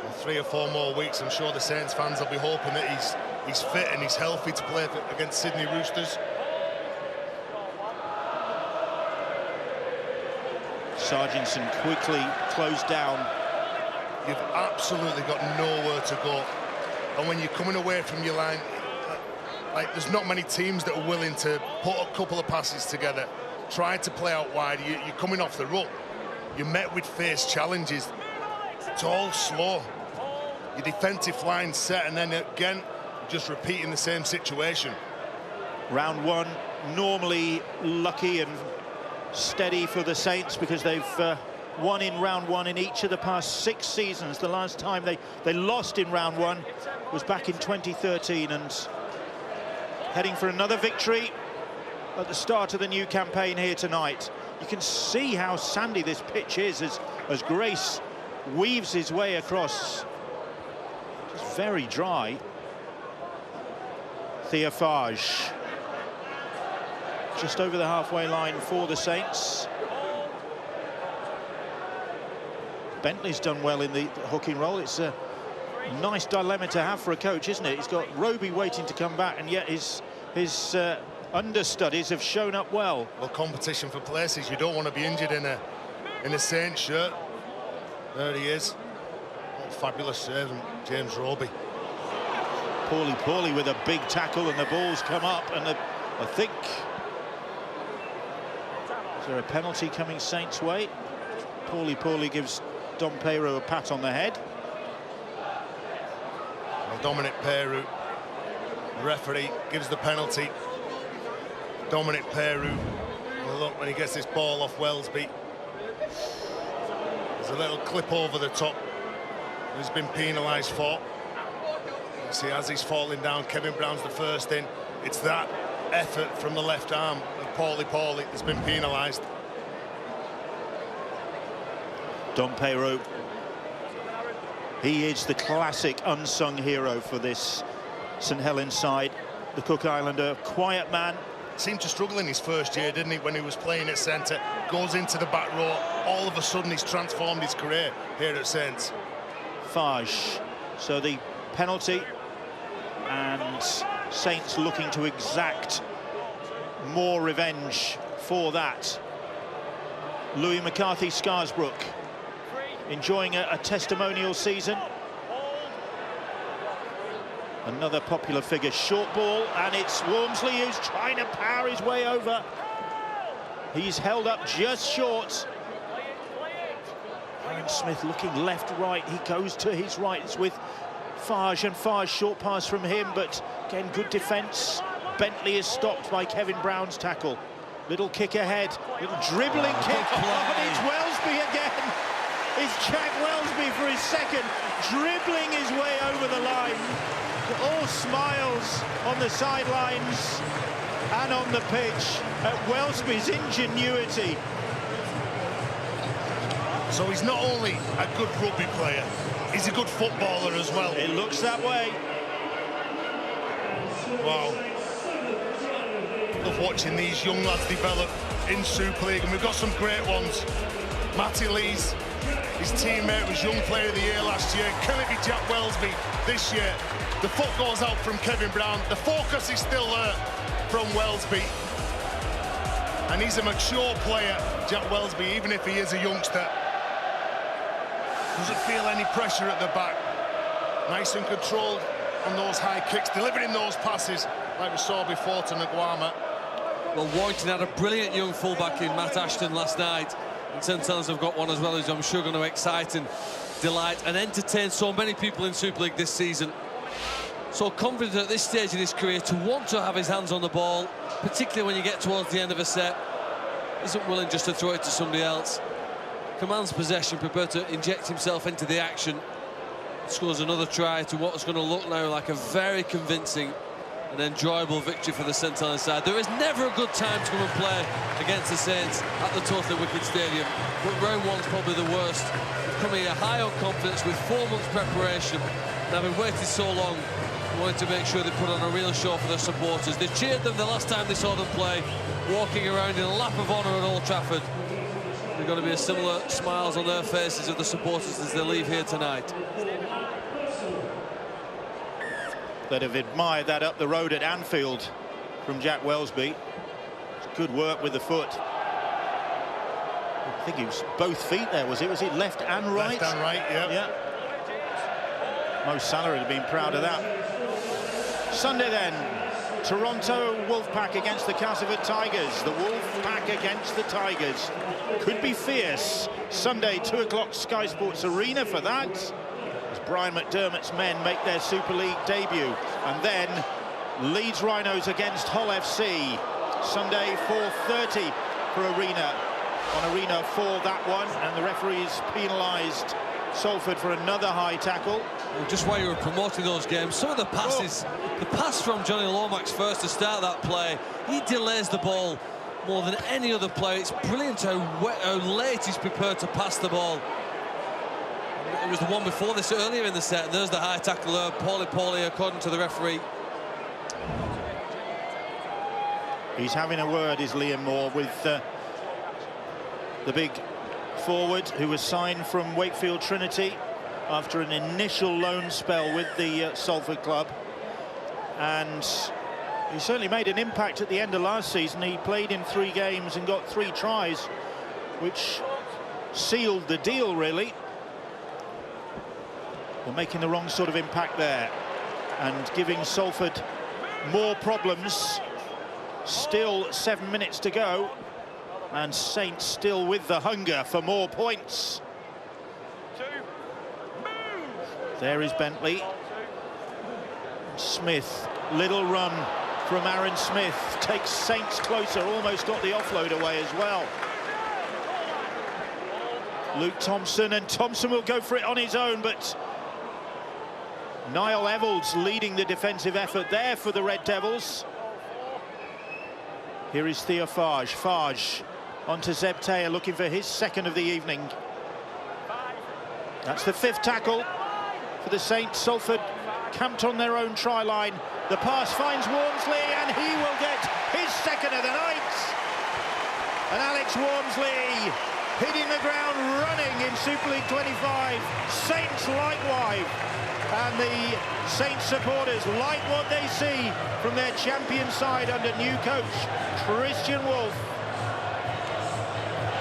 In 3 or 4 more weeks, I'm sure the Saints fans will be hoping that he's fit and he's healthy to play against Sydney Roosters. Sargentson quickly closed down. You've absolutely got nowhere to go. And when you're coming away from your line, like, there's not many teams that are willing to put a couple of passes together, try to play out wide. You're coming off the ruck. You're met with fierce challenges. It's all slow. Your defensive line set, and then again, just repeating the same situation. Round one, normally lucky and steady for the Saints because they've won in round one in each of the past 6 seasons. The last time they lost in round one was back in 2013, and heading for another victory at the start of the new campaign here tonight. You can see how sandy this pitch is as Grace weaves his way across. Just very dry. Theophage just over the halfway line for the Saints. Bentley's done well in the hooking role. It's a nice dilemma to have for a coach, isn't it? He's got Roby waiting to come back, and yet his understudies have shown up well. Well, competition for places. You don't want to be injured in a Saints shirt. There he is. What a fabulous save, James Roby. Paulie with a big tackle, and the ball's come up, and I think, is there a penalty coming Saints' way? Paulie gives Dom Peiro a pat on the head. Well, Dominic Peiro, the referee, gives the penalty. Dominic Peiro, well, look, when he gets this ball off Wellesby, there's a little clip over the top. He's been penalised for. You see, as he's falling down, Kevin Brown's the first in. It's that effort from the left arm of Paulie that's been penalised. Dom Peiro, he is the classic unsung hero for this St Helens side. The Cook Islander, quiet man. Seemed to struggle in his first year, didn't he, when he was playing at centre, goes into the back row, all of a sudden he's transformed his career here at Saints. Fage, so the penalty, and Saints looking to exact more revenge for that. Louis McCarthy Scarsbrook enjoying a testimonial season. Another popular figure, short ball, and it's Walmsley who's trying to power his way over. He's held up just short. Aaron Smith looking left, right. He goes to his right. It's with Fage, and Fage, short pass from him, but again, good defence. Bentley is stopped by Kevin Brown's tackle. Little kick ahead, little dribbling kick. Oh, and it's Wellesby again. It's Jack Wellesby for his second, dribbling his way over the line. All smiles on the sidelines and on the pitch at Wellesby's ingenuity. So he's not only a good rugby player, he's a good footballer as well. It looks that way. Wow. Love watching these young lads develop in Super League, and we've got some great ones. Matty Lees, his teammate, was Young Player of the Year last year. Can it be Jack Wellesby this year? The foot goes out from Kevin Brown. The focus is still there from Wellesby. And he's a mature player, Jack Wellesby, even if he is a youngster. Doesn't feel any pressure at the back. Nice and controlled from those high kicks, delivering those passes like we saw before to Nguama. Well, Warrington had a brilliant young fullback in Matt Ashton last night, and St Helens have got one as well, who's I'm sure going to excite and delight and entertain so many people in Super League this season. So confident at this stage in his career to want to have his hands on the ball, particularly when you get towards the end of a set. Isn't willing just to throw it to somebody else. Commands possession, prepared to inject himself into the action. Scores another try to what's going to look now like a very convincing and enjoyable victory for the St Helens side. There is never a good time to come and play against the Saints at the Totally Wicked Stadium, but round one's probably the worst. Coming here high on confidence with 4 months preparation, and having waited so long, wanted to make sure they put on a real show for their supporters. They cheered them the last time they saw them play, walking around in a lap of honour at Old Trafford. There's going to be a similar smiles on their faces of the supporters as they leave here tonight. That have admired that up the road at Anfield from Jack Welsby. It's good work with the foot. I think it was both feet there, was it? Was it left and right? Left and right, yeah. Mo Salah would have been proud of that. Sunday then, Toronto Wolfpack against the Castleford Tigers. The Wolfpack against the Tigers. Could be fierce. Sunday, 2 o'clock, Sky Sports Arena for that. As Brian McDermott's men make their Super League debut. And then Leeds Rhinos against Hull FC. Sunday, 4:30 for Arena. On Arena for that one. And the referees penalised Salford for another high tackle. Well, just while you were promoting those games, some of the passes, the pass from Johnny Lomax first to start that play, he delays the ball more than any other player. It's brilliant how late he's prepared to pass the ball. It was the one before this earlier in the set, and there's the high tackler, Paulie, according to the referee. He's having a word, is Liam Moore, with the big forward who was signed from Wakefield Trinity after an initial loan spell with the Salford club, and he certainly made an impact at the end of last season. He played in 3 games and got 3 tries, which sealed the deal, really. Well, making the wrong sort of impact there and giving Salford more problems. Still 7 minutes to go, and Saints still with the hunger for more points. There is Bentley. Smith, little run from Aaron Smith, takes Saints closer, almost got the offload away as well. Luke Thompson, and Thompson will go for it on his own, but Niall Evalds leading the defensive effort there for the Red Devils. Here is Theo Farge. Farge onto Zeb Taylor, looking for his second of the evening. That's the 5th tackle for the Saints. Salford camped on their own try line. The pass finds Wormsley, and he will get his second of the night. And Alex Wormsley hitting the ground running in Super League 25. Saints likewise. And the Saints supporters like what they see from their champion side under new coach Christian Wolf.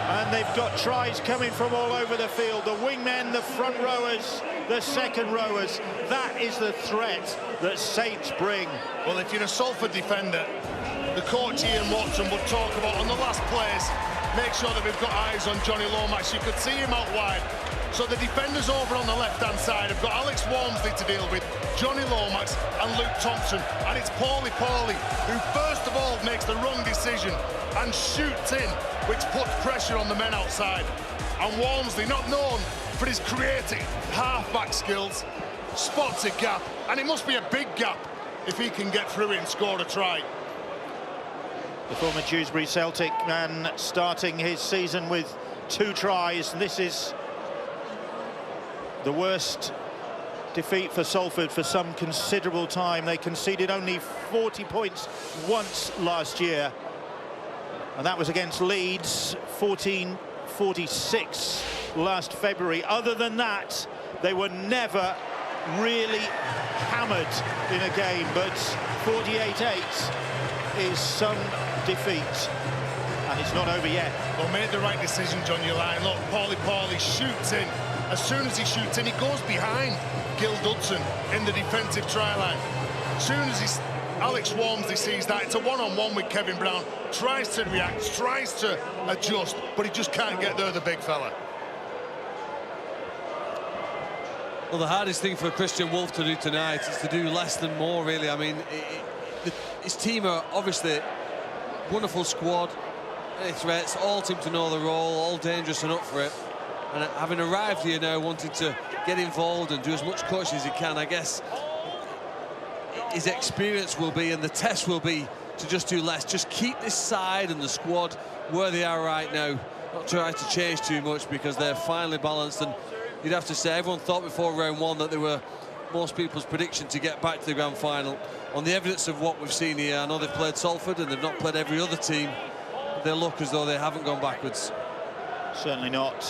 And they've got tries coming from all over the field. The wingmen, the front rowers, the second rowers. That is the threat that Saints bring. Well, if you're a Salford defender, the coach Ian Watson would talk about on the last plays, make sure that we've got eyes on Johnny Lomax. You could see him out wide. So the defenders over on the left-hand side have got Alex Wormsley to deal with, Johnny Lomax and Luke Thompson. And it's Paulie, who first of all makes the wrong decision and shoots in, which puts pressure on the men outside. And Wormsley, not known for his creative half-back skills, spots a gap. And it must be a big gap if he can get through it and score a try. The former Dewsbury Celtic man starting his season with 2 tries. This is the worst defeat for Salford for some considerable time. They conceded only 40 points once last year, and that was against Leeds, 14-46 last February. Other than that, they were never really hammered in a game, but 48-8 is some defeat, and it's not over yet. Well, made the right decision, John Uline. Look, Paulie shoots in. as soon as he shoots in, he goes behind Gil Dudson in the defensive try line. As soon as Alex Walmsley sees that, it's a one-on-one with Kevin Brown, tries to react, tries to adjust, but he just can't get there, the big fella. Well, the hardest thing for Christian Wolf to do tonight is to do less than more, really. I mean, his team are obviously wonderful squad, any threats, all seem to know the role, all dangerous and up for it. And having arrived here now, wanting to get involved and do as much coaching as he can, I guess his experience will be, and the test will be, to just do less. Just keep this side and the squad where they are right now. Not try to change too much, because they're finely balanced. And you'd have to say, everyone thought before round one that they were most people's prediction to get back to the grand final. On the evidence of what we've seen here, I know they've played Salford and they've not played every other team. They look as though they haven't gone backwards. Certainly not.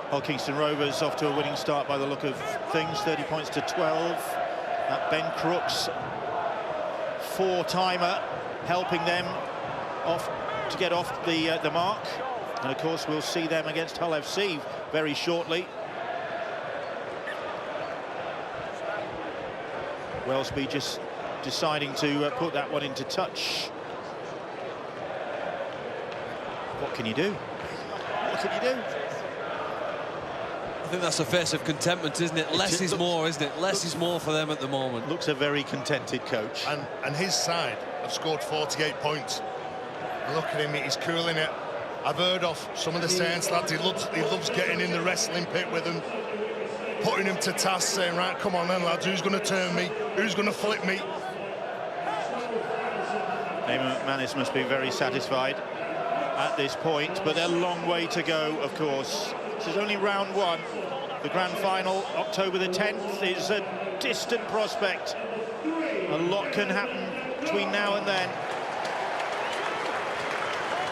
Hull Kingston Rovers off to a winning start by the look of things, 30 points to 12. That Ben Crooks four-timer helping them off to get off the mark. And of course we'll see them against Hull FC very shortly. Wellesby just deciding to put that one into touch. What can you do? What can you do? I think that's a face of contentment, isn't it? Less is more, isn't it? Less is more for them at the moment. Looks a very contented coach. And his side have scored 48 points. Look at him, he's cooling it. I've heard of some of the Saints lads, he loves getting in the wrestling pit with them, putting him to task, saying, right, come on then lads, who's going to turn me? Who's going to flip me? Eamon McManus must be very satisfied at this point, but a long way to go, of course. This is only round one. The grand final, October the 10th, is a distant prospect. A lot can happen between now and then.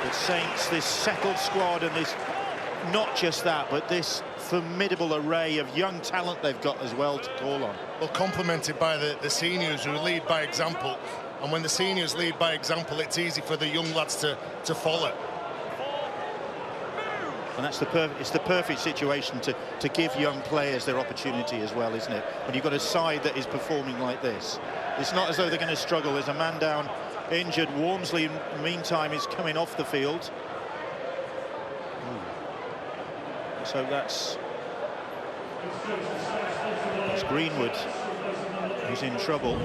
But Saints, this settled squad, and this, not just that, but this formidable array of young talent they've got as well to call on. Well, complemented by the seniors who lead by example. And when the seniors lead by example, it's easy for the young lads to follow. And that's it's the perfect situation to give young players their opportunity as well, isn't it? When you've got a side that is performing like this. It's not as though they're going to struggle. There's a man down injured. Walmsley, in the meantime, is coming off the field. So that's Greenwood who's in trouble.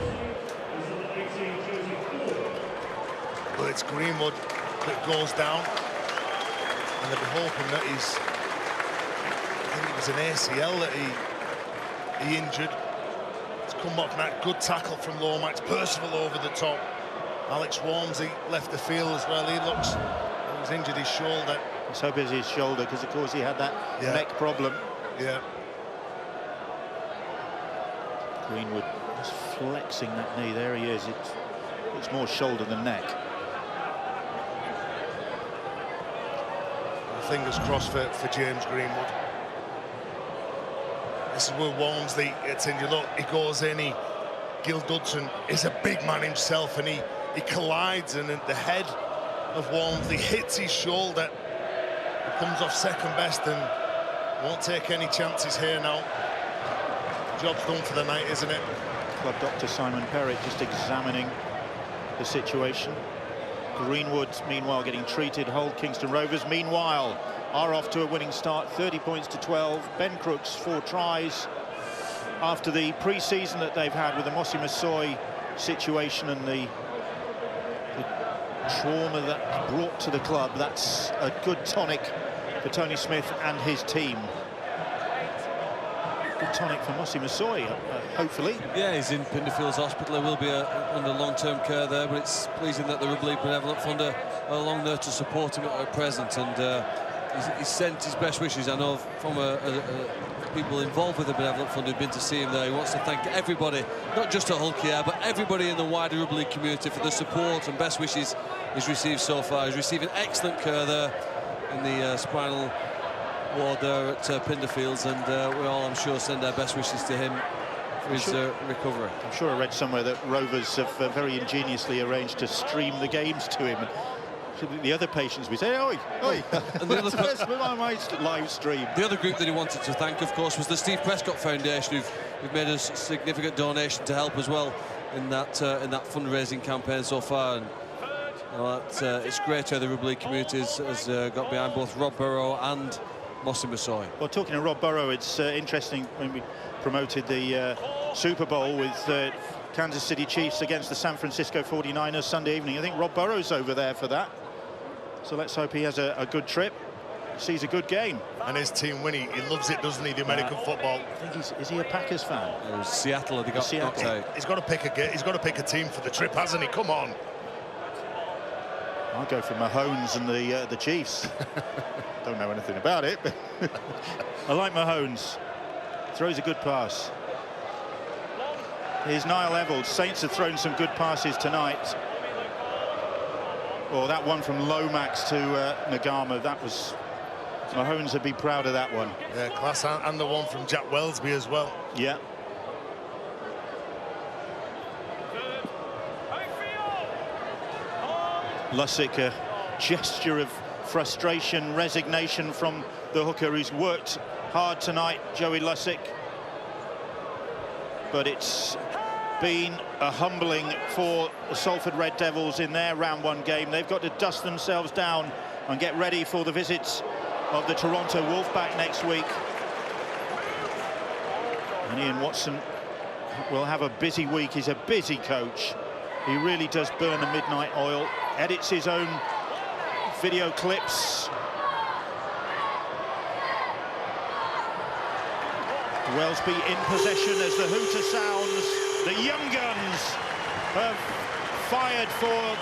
But it's Greenwood that goes down. And they'll be hoping that I think it was an ACL that he injured. It's come back from that good tackle from Lomax. Percival over the top. Alex Walmsley left the field as well. He's injured his shoulder. Let's hope it's his shoulder, because of course he had that neck problem. Yeah. Greenwood just flexing that knee. There he is. It's more shoulder than neck. Fingers crossed for James Greenwood. This is where Walmsley gets injured. Look, he goes in. Gil Dudson is a big man himself, and he collides, and the head of Walmsley hits his shoulder. He comes off second best and won't take any chances here now. Job's done for the night, isn't it? Club Dr. Simon Perritt just examining the situation. Greenwood, meanwhile, getting treated. Hull Kingston Rovers, meanwhile, are off to a winning start, 30 points to 12. Ben Crooks, 4 tries. After the pre-season that they've had with the Mossy Massoy situation and the trauma that brought to the club, that's a good tonic for Tony Smith and his team. Good tonic for Mossy Massoy, hopefully. Yeah, he's in Pinderfields Hospital. There will be under long-term care there, but it's pleasing that the Rugby League Benevolent Fund are along there to support him at present, and he's sent his best wishes. I know from people involved with the Benevolent Fund who've been to see him there. He wants to thank everybody, not just at Hull KR, but everybody in the wider Rugby League community for the support and best wishes he's received so far. He's receiving excellent care there in the spinal ward there at Pinderfields, and we all, I'm sure, send our best wishes to him for his recovery. I'm sure I read somewhere that Rovers have very ingeniously arranged to stream the games to him. the other patients we say, oi, oi. And the other That's my live stream. The other group that he wanted to thank, of course, was the Steve Prescott Foundation, who've made a significant donation to help as well in that fundraising campaign so far. And you know, it's great how the rugby league community has got behind both Rob Burrow and Mossy Masoi. Well, talking to Rob Burrow, it's interesting when we promoted the Super Bowl with Kansas City Chiefs against the San Francisco 49ers Sunday evening. I think Rob Burrow's over there for that. So let's hope he has a good trip, sees a good game. And his team winning, he loves it, doesn't he, the American football? I think is he a Packers fan? It was Seattle, they got knocked out. He's got to pick a team for the trip, hasn't he? Come on. I'll go for Mahomes and the Chiefs. Don't know anything about it, but I like Mahomes. Throws a good pass. Here's Niall Evalds. Saints have thrown some good passes tonight. Oh, that one from Lomax to Nagama, that was... Mahomes would be proud of that one. Yeah, class, and the one from Jack Wellesby as well. Yeah. Lussick, a gesture of frustration, resignation from the hooker who's worked hard tonight, Joey Lussick. But it's been a humbling for the Salford Red Devils in their round one game. They've got to dust themselves down and get ready for the visits of the Toronto Wolfpack next week. And Ian Watson will have a busy week. He's a busy coach. He really does burn the midnight oil, edits his own video clips. Wellesby in possession as the hooter sounds. The Young Guns have fired for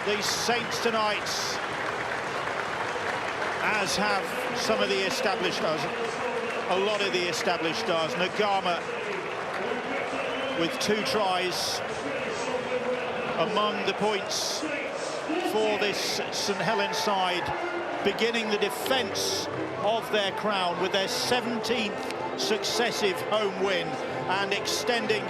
the Saints tonight, as have some of the established stars, a lot of the established stars. Nagama with 2 tries among the points for this St Helens side, beginning the defence of their crown with their 17th successive home win and extending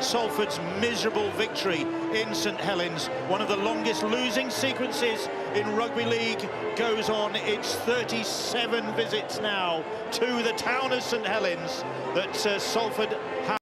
Salford's miserable victory in St Helens. One of the longest losing sequences in rugby league goes on its 37 visits now to the town of St Helens that Salford have